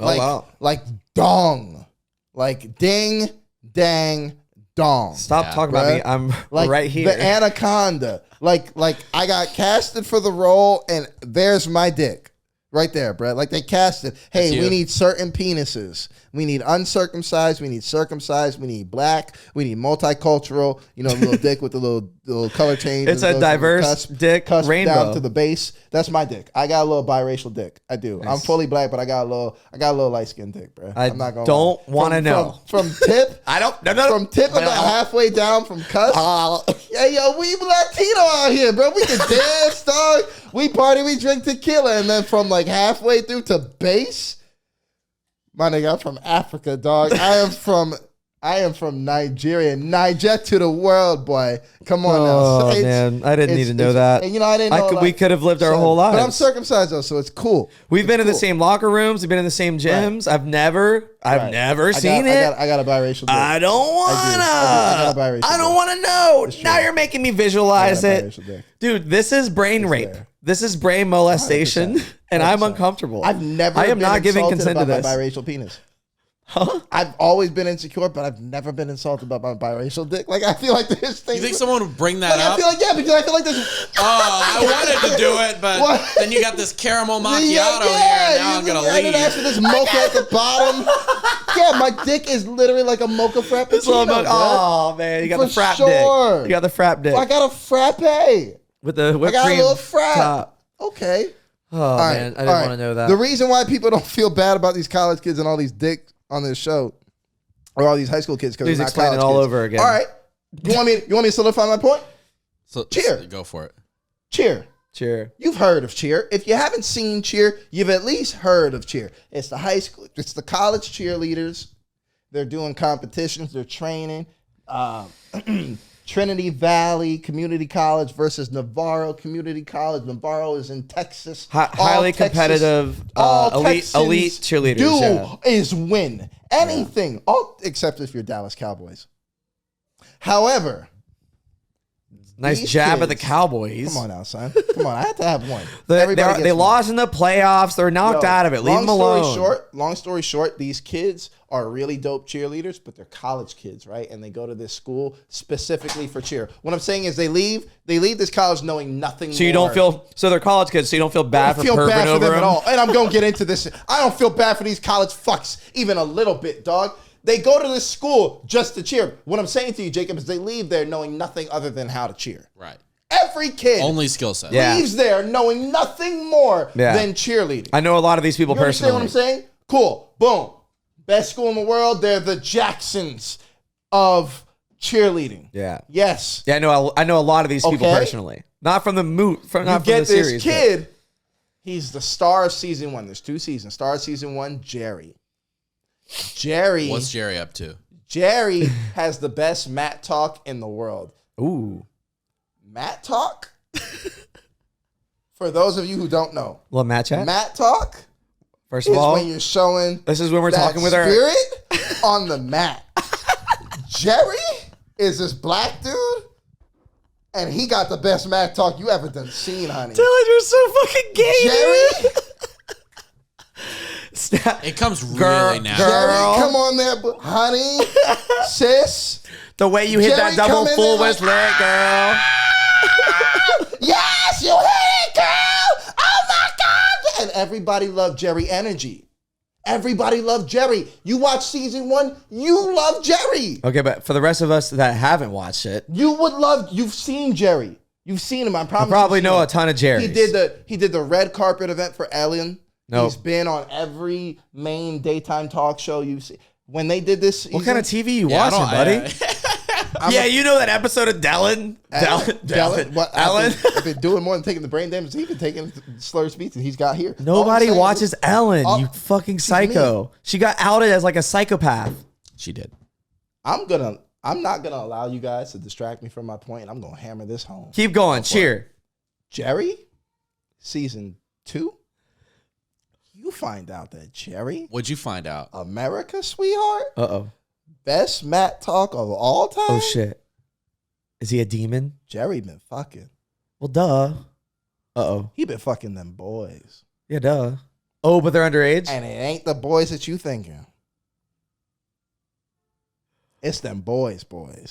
Oh, like, wow. like dong. Like ding, dang, dong. Stop talking about bruh. me. I'm Like right here. the anaconda. Like I got casted for the role, and there's my dick. Right there, Brett. Like they casted. Hey, That's we you. need certain penises. We need uncircumcised. We need circumcised. We need black. We need multicultural. You know, the little dick with the little color change. It's that a goes from the diverse dick cusp rainbow. down to the base. That's my dick. I got a little biracial dick. I do. I'm fully black, but I got a little light skinned dick, bro. I I'm not gonna don't lie. wanna know. From tip. I don't. No. From tip about halfway down from cusp. Yeah, yo, we Latino out here, bro. We can dance, dog. We party, we drink tequila, and then from like halfway through to base, my nigga, I'm from Africa, dog. I am from Nigeria. Niger to the world, boy. Come on Oh, now. man. I didn't need to know that. And you know, I didn't know we could have lived our whole lives. But I'm circumcised though, so it's cool. We've been in the cool. same locker rooms. We've been in the same gyms. I've never seen it. I got a biracial dick. I don't wanna. I got a biracial I don't dick. want to know. Now you're making me visualize I got a it. biracial dick. Dude, this is brain rape. there. This is brain molestation, 100%. and I'm 100%. uncomfortable. I've never I am been not giving insulted consent to about this. my biracial penis. Huh? I've always been insecure, but I've never been insulted about my biracial dick. Like, I feel like this thing. You think someone would bring that like, up? I feel like, yeah, because I feel like this. I wanted to do it, but What? then you got this caramel macchiato here, and now I'm going to And then after leave. this mocha at the bottom. Yeah, my dick is literally like a mocha frappuccino. Bro. Oh man, you got For the frap sure. dick. You got the frap dick I got a frappe. with the I whipped got a cream little frap. top. Okay. Oh All right, man, I didn't all right. want to know that. The reason why people don't feel bad about these college kids and all these dicks on this show, or all these high school kids, because Please they're not explain college it all kids. over again. All right. You want me to solidify my point? So, Cheer. Go for it. Cheer. Cheer. You've heard of Cheer. If you haven't seen Cheer, you've at least heard of Cheer. It's the high school, it's the college cheerleaders. They're doing competitions, they're training. Trinity Valley Community College versus Navarro Community College. Navarro is in Texas. Highly competitive, elite cheerleaders. Do Yeah. is win anything, all except if you're Dallas Cowboys. However, Nice these jab at the kids- Cowboys. come on now, son. Come on, I had to have one. They Everybody gets one. lost in the playoffs. They're knocked Yo, out of it. Leave them alone. Long story short, these kids are really dope cheerleaders, but they're college kids, right? And they go to this school specifically for cheer. What I'm saying is they leave this college knowing nothing So you don't feel so they're college kids. So you don't feel bad I for feel perving bad for over them them at all. And I'm going to get into this. I don't feel bad for these college fucks even a little bit, dog. They go to this school just to cheer. What I'm saying to you, Jacob, is they leave there knowing nothing other than how to cheer. Right. Every kid Only skill set. Yeah. leaves there knowing nothing more Yeah. than cheerleading. I know a lot of these people You understand personally. what I'm saying? Cool. Boom. Best school in the world. They're the Jacksons of cheerleading. Yeah. Yes. Yeah, I know a lot of these people Okay. personally. Not from the not You from get the series. this kid. He's the star of season 1. There's 2 seasons. Star of season 1, Jerry. What's Jerry up to? Jerry has the best Matt talk in the world. But, ooh. Matt talk? For those of you who don't know, Little match chat. Matt talk First is of all, when you're showing this is when we're that talking with our spirit on the mat. Jerry is this black dude, and he got the best Matt talk you ever done seen, honey. Dylan, you're so fucking gay. Jerry, Stop. It comes Girl, really natural. girl. Jerry, come on there, honey, sis. The way you hit Jerry, that double come in full there with like, leg, girl. Yes, you hit it, girl. Oh my God. And everybody loved Jerry energy. Everybody loved Jerry. You watch season 1, you love Jerry. Okay, but for the rest of us that haven't watched it, You've seen Jerry. You've seen him. I promise. I probably you've seen know him. a ton of Jerry's. He did the red carpet event for Ellen. Nope. He's been on every main daytime talk show you see. When they did this season, What kind of TV you Yeah, I watching, don't- buddy? Yeah, you know that episode of Dylan? Dylan, what, Ellen? I've been doing more than taking the brain damage. He's been taking slurred speech that he's got here. Nobody All I'm saying watches is- Ellen, all- you fucking psycho. She got outed as like a psychopath. She did. I'm not gonna allow you guys to distract me from my point. I'm gonna hammer this home. Keep going. Cheer. Jerry, season 2. You find out that Jerry, What'd you find out? America, sweetheart, Uh-oh. best Matt talk of all time. Oh, shit. Is he a demon? Jerry been fucking. Well, duh. Uh-oh. He been fucking them boys. Yeah, duh. Oh, but they're underage? And it ain't the boys that you thinking. It's them boys. What are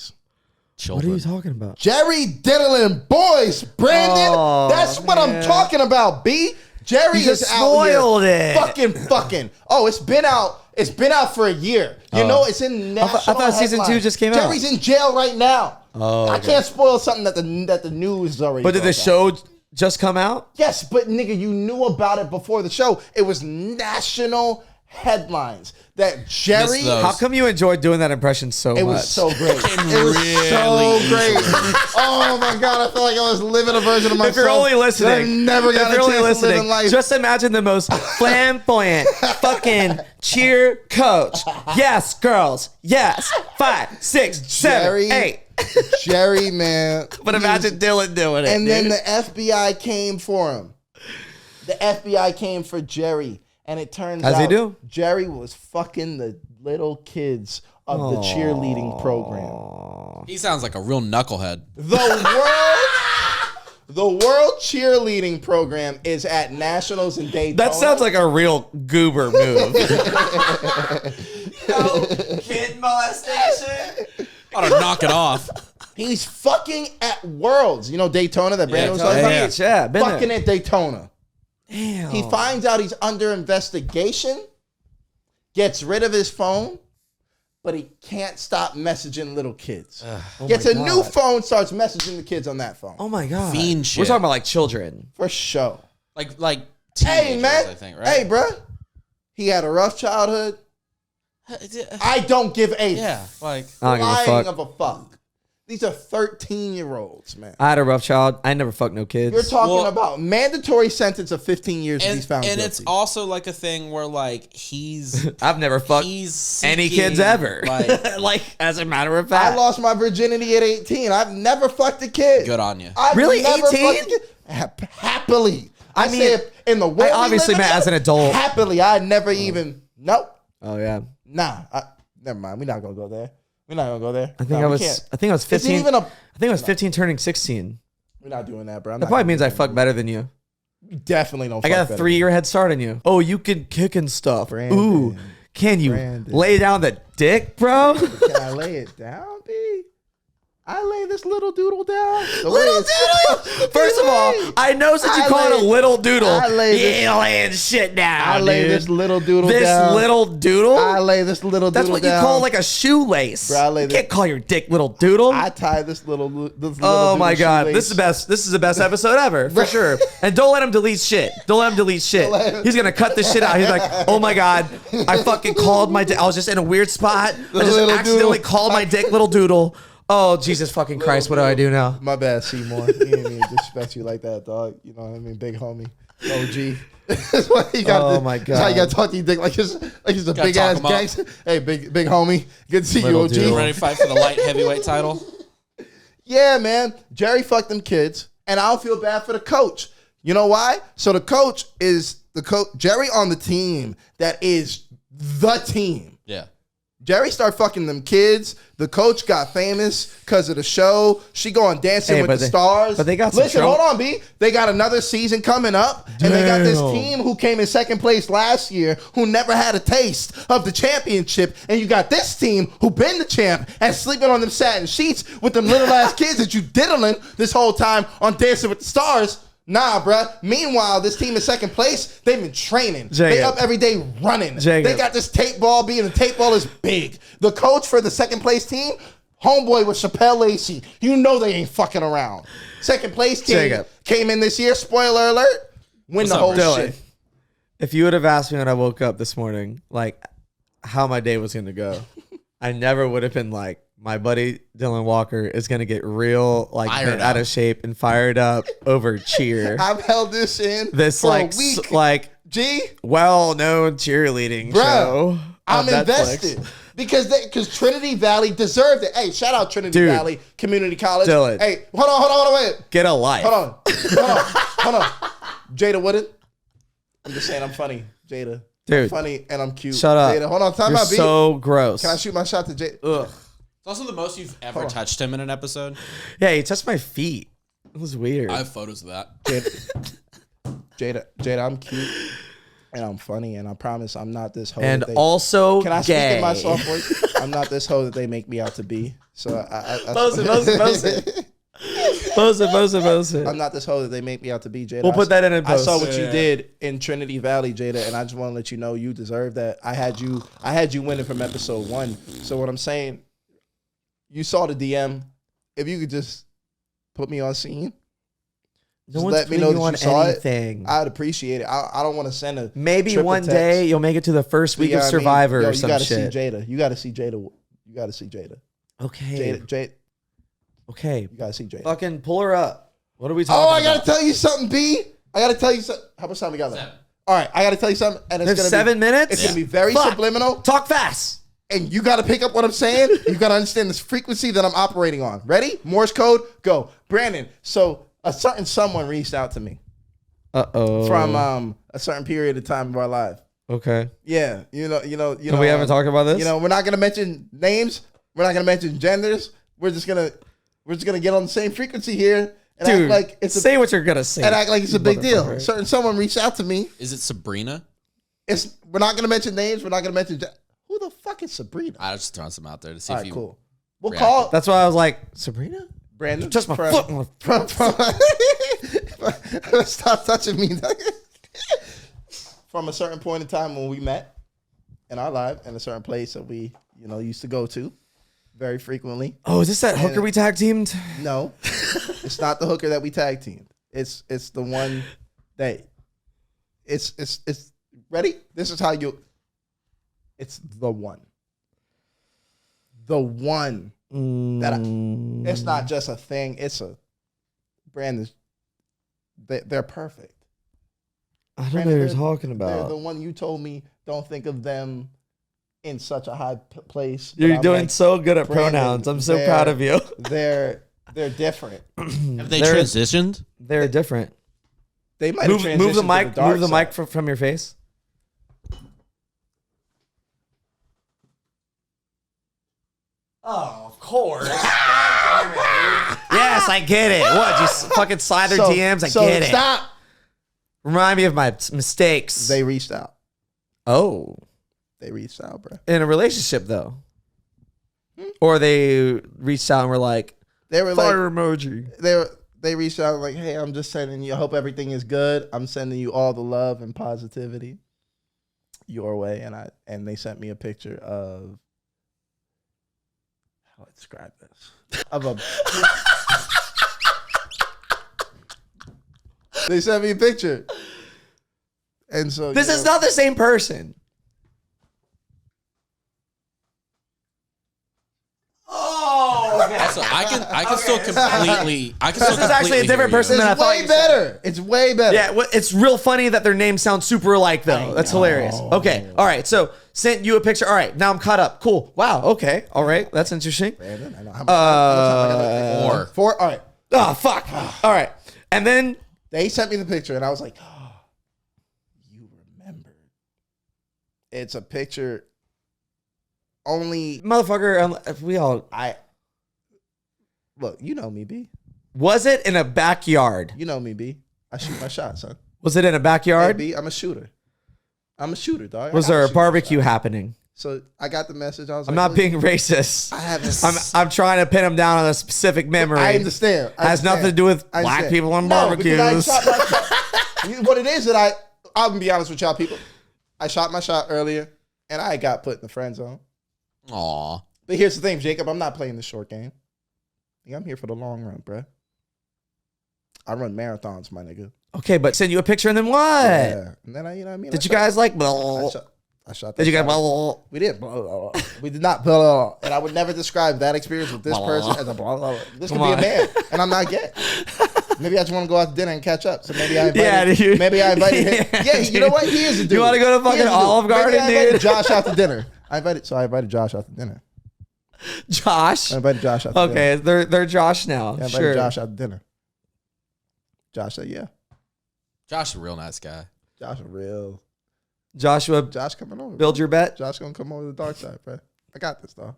Children. you talking about? Jerry Diddling boys, Brandon. Oh, That's what I'm man. talking about, B. Jerry You is just out spoiled here it. fucking. Oh, it's been out. It's been out for a year. You know, it's in national I thought season 2 headlines. just came out. Jerry's in jail right now. Oh, I okay. can't spoil something that the news is already. But did the broke out. show just come out? Yes, but nigga, you knew about it before the show. It was national headlines that Jerry. Missed those. How come you enjoyed doing that impression so It much? was so great. It was really so easy. great. Oh my God, I feel like I was living a version of myself. If you're only that I listening, never got a chance to live in life. just imagine the most flamboyant fucking cheer coach. Yes, girls. Yes. 5, 6, 7, Jerry, 8. Jerry, man. But imagine Dylan doing it. And then dude. the FBI came for him. The FBI came for Jerry. And it turns As out they do. Jerry was fucking the little kids of the cheerleading program. He sounds like a real knucklehead. The world cheerleading program is at Nationals in Daytona. That sounds like a real goober move. Kid molestation. Ought to knock it off. He's fucking at Worlds. You know Daytona that Brandon was talking about? Yeah, been Fucking there. at Daytona. Damn. He finds out he's under investigation, gets rid of his phone, but he can't stop messaging little kids. Gets a new phone, starts messaging the kids on that phone. Oh my god. Fiend shit. We're talking about like children. For sure. Like Hey, teenagers, man. I think, right? Hey, bro. He had a rough childhood. I don't give a Yeah, like I don't give a flying fuck. of a fuck. These are 13-year-olds, man. I had a rough child. I never fucked no kids. You're talking about mandatory sentence of 15 years if he's found and guilty. it's also like a thing where like he's I've never fucked he's any seeking, kids ever. Like, Like, as a matter of fact. I lost my virginity at 18. I've never fucked a kid. good on you. I've Really? never 18? fucked a kid. Happily. I mean, say it in the world I we obviously live in meant as an adult. Happily. I never even. Nope. Oh yeah. Nah. Never mind. We're not going to go there. We're not going to go there. I think I was 15. Even a, I think I was 15 turning 16. we're not doing that, bro. That probably means I fuck better than you. You definitely don't I fuck got a better. 3-year head start on you. Oh, you can kick and stuff. Brandon. Ooh, can you Brandon. lay down the dick, bro? Can I lay it down, B? I lay this little doodle down. The way Little it's doodle. First of all, I know since you I call it a lay- little doodle, I lay you this- ain't laying shit down. I lay dude. this little doodle This down. little doodle. I lay this little That's doodle what you down. call like a shoelace. Bro, I lay you this- can't call your dick little doodle. I tie this little Oh my doodle god, shoelace. this is the best. This is the best episode ever for sure. And don't let him delete shit. Don't let him delete shit. He's gonna cut this shit out. He's like, oh my god, I fucking called my dick. I was just in a weird spot. I just little accidentally doodle. called my dick little doodle. Oh Jesus fucking Christ, what do I do now? My bad, Seymour. He didn't even disrespect you like that, dog. You know what I mean? Big homie. OG. That's why you got Oh my That's how you God. got to talk to your dick like he's a Gotta big talk ass him up. gangster. Hey, big homie. Good to see Little you, OG. doodle. Ready to fight for the light heavyweight title? Yeah, man. Jerry fucked them kids, and I don't feel bad for the coach. You know why? So the coach is Jerry on the team that is the team. Yeah. Jerry started fucking them kids. The coach got famous because of the show. She go on Dancing Hey, with but the they- Stars. but they got some Listen, trouble. hold on, B. They got another season coming up, and they got this Damn. team who came in second place last year who never had a taste of the championship, and you got this team who been the champ and sleeping on them satin sheets with them little ass kids that you diddling this whole time on Dancing with the Stars. Nah, bruh. Meanwhile, this team in second place, they've been training. They Jacob. up every day running. Jacob. They got this tape ball being the tape ball is big. The coach for the second place team, homeboy with Chappelle Lacey. You know they ain't fucking around. Second place team Jacob. came in this year, spoiler alert, win the up, whole Dylan, shit. if you would have asked me when I woke up this morning, like how my day was gonna go, I never would have been like, my buddy Dylan Walker is gonna get real like Fired bent out up. of shape and fired up over cheer. I've held this in This for like a week. like G, well-known cheerleading show. bruh, I'm on Netflix. invested. Because Trinity Valley deserved it. Hey, shout out Trinity Dude. Valley Community College. Dylan. Hey, hold on, wait. Get a life. Hold on. Jada Wooden. I'm just saying I'm funny. Jada. Dude, I'm funny and I'm cute. shut up. Jada, hold on, time You're out, B. so gross. Can I shoot my shot to Jada? Ugh. It's also the most you've ever touched him in an episode. Yeah, he touched my feet. It was weird. I have photos of that. Jada, I'm cute and I'm funny and I promise I'm not this hoe. and that they, also can I speak gay. in my soft voice? I'm not this hoe that they make me out to be. So Pose it. I'm not this hoe that they make me out to be, Jada. We'll put that in I post. saw what you did in Trinity Valley, Jada, and I just want to let you know you deserve that. I had you winning from episode 1. So what I'm saying, you saw the DM. If you could just put me on scene, No just one's let me putting know you that on you saw anything. it. I'd appreciate it. I don't want to send a Maybe triple one text. day you'll make it to the first week You know of what I mean? Survivor Yo, or you some gotta shit. see Jada. You gotta see Jada. You gotta see Jada. Okay. Jada. Okay. You gotta see Jada. Fucking pull her up. What are we talking Oh, about? I gotta tell you something, B. I gotta tell you something. How much time we got left? 7. All right, I gotta tell you something, and it's There's gonna 7 minutes? It's gonna be very Fuck. subliminal, Talk fast. and you gotta pick up what I'm saying. You gotta understand this frequency that I'm operating on. Ready? Morse code. Go, Brandon. So a certain someone reached out to me Uh-oh. from a certain period of time of our life. Okay. Yeah, you know. So we haven't talked about this? You know, we're not gonna mention names. We're not gonna mention genders. We're just gonna get on the same frequency here and Dude, act like it's say what you're going to say. and act like it's a big deal. motherfucker. Certain someone reached out to me. Is it Sabrina? We're not gonna mention names. We're not gonna mention who the fuck is Sabrina? I was just throwing some out there to see All if right, you. cool. We'll reacted. call That's why I was like, Sabrina? Brandon. Touch my foot. On Stop touching me. From a certain point in time when we met in our life in a certain place that we, used to go to very frequently. Oh, is this that hooker we tag teamed? No, it's not the hooker that we tag teamed. It's the one that it's ready. This is how you. It's the one. The one that it's not just a thing. It's a brand. They're perfect. I don't Brandon, know what you're they're- talking They're about. the one you told me. Don't think of them in such a high place. But You're I'm doing like, so good at Brandon, pronouns. I'm so proud of you. They're different. Have they They're- transitioned? They're different. They might have transitioned Move the to mic. dark Move the side. mic from your face. Oh, of course. Yes, I get it. What? Just fucking slide their DMs. I get it. Stop. Remind me of my mistakes. They reached out. Oh, They reached out, bro. in a relationship though, or they reached out and were like, They were fire like, emoji. they reached out like, hey, I'm just sending you. I hope everything is good. I'm sending you all the love and positivity your way, and they sent me a picture of how do I describe this of a. They sent me a picture, and so This is not the same person. Oh, okay. Also, I can still completely. I can This still is actually a completely different hear you. person than I It's thought. way you said. better. It's way better. Yeah, it's real funny that their names sound super alike though. That's hilarious. Okay, all right. So sent you a picture. All right, now I'm caught up. Cool. Wow. Okay. All right. That's interesting. Brandon, I know how much time I got. Four. All right. Oh fuck. All right. And then They sent me the picture, and I was like, oh, you remembered. It's a picture only. motherfucker, if we all Look, you know me, B. was it in a backyard? You know me, B. I shoot my shot, son. Was it in a Hey, backyard? B, I'm a shooter. I'm a shooter, dog. Was there a barbecue happening? So I got the message. I was I'm like, not look, being racist. I haven't. I'm trying to pin him down on a specific memory. I understand. Has nothing to do with black people on barbecues. Because I shot my shot. What it is that I'm gonna be honest with y'all people. I shot my shot earlier, and I got put in the friend zone. Aw. But here's the thing, Jacob. I'm not playing the short game. I'm here for the long run, bruh. I run marathons, my nigga. Okay, but send you a picture and then what? Yeah. And then you know what I mean? Did you guys like? I shot that Did you guys? shot. We did. We did not. And I would never describe that experience with this person as a This could Come be a on. man, and I'm not gay. Maybe I just want to go out to dinner and catch up. So maybe I invited. Yeah, dude. Maybe I invited him. Yeah, you know what? He is a dude. You wanna go to He is fucking a dude. Olive Garden, Maybe I invited dude? Josh out to dinner. I invited Josh out to dinner. Josh. I invited Josh out to dinner. Okay, they're Josh now. Yeah, I invited Sure. Josh out to dinner. Josh said, yeah. Josh is a real nice guy. Josh a real. Joshua, Josh coming over. build your bet. Josh gonna come over to the dark side, bro. I got this, dog.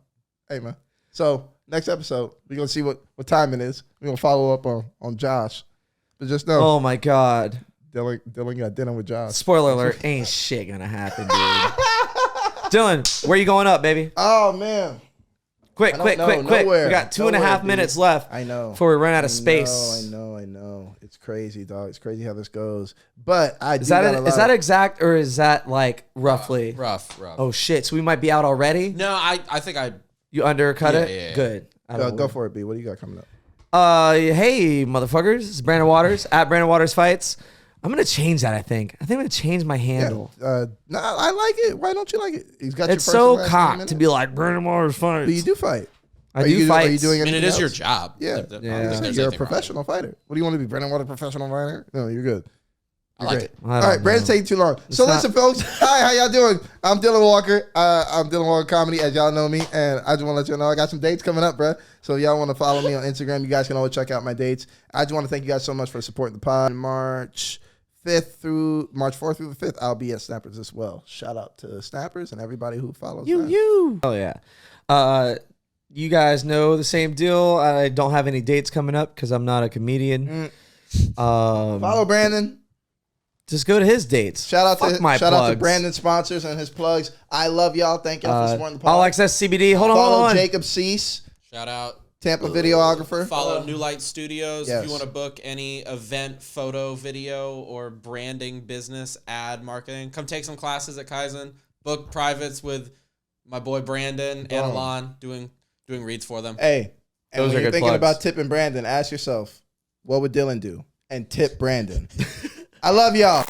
Hey, man. So next episode, we're gonna see what time it is. We're gonna follow up on Josh. But just know, Oh my God. Dylan got dinner with Josh. Spoiler alert, ain't shit gonna happen, dude. Dylan, where you going up, baby? Oh man. Quick. I don't know, We nowhere. got 2.5 Nowhere, minutes dude. left I know. before we run out of space. I know. It's crazy, dog. It's crazy how this goes. But I Is that exact or is that like roughly? Rough. Oh shit, so we might be out already? No, I think I. You undercut Yeah, it? yeah. Good. Go for it, B. What do you got coming up? Hey, motherfuckers. It's Brandon Waters at Brandon Waters Fights. I'm going to change that, I think. I'm going to change my handle. No, I like it. Why don't you like it? He's got It's your so first and last name cocked in to it. be like, Brandon Waters Fights. But you do fight. I Are you do fight. doing I mean, it anything is your else? job. Yeah. I don't think Yeah. there's You're a anything wrong with professional fighter. What do you want to be, Brandon? What, a professional fighter? No, you're good. I like Great. it. I All don't right, Brandon's know. taking too long. So not- listen, folks. Hi, how y'all doing? I'm Dylan Walker. I'm Dylan Walker Comedy, as y'all know me. And I just want to let you know I got some dates coming up, bro. So if y'all want to follow me on Instagram, you guys can always check out my dates. I just want to thank you guys so much for supporting the pod. March 4th through the 5th, I'll be at Snappers as well. Shout out to Snappers and everybody who follows them. Oh, yeah. You guys know the same deal. I don't have any dates coming up because I'm not a comedian. Follow Brandon. Just go to his dates. Shout out Fuck my shout out to plugs. Brandon's sponsors and his plugs. I love y'all. Thank y'all for supporting the All podcast. Access CBD. Hold Follow on. Jacob Cease, Shout out. Tampa videographer. Follow New Light Studios Yes. if you want to book any event, photo, video, or branding, business, ad, marketing. Come take some classes at Kaizen. Book privates with my boy Brandon and Alon doing reads for them. Hey, and Those when are you're good thinking plugs. about tipping Brandon, ask yourself, what would Dylan do? And tip Brandon. I love y'all.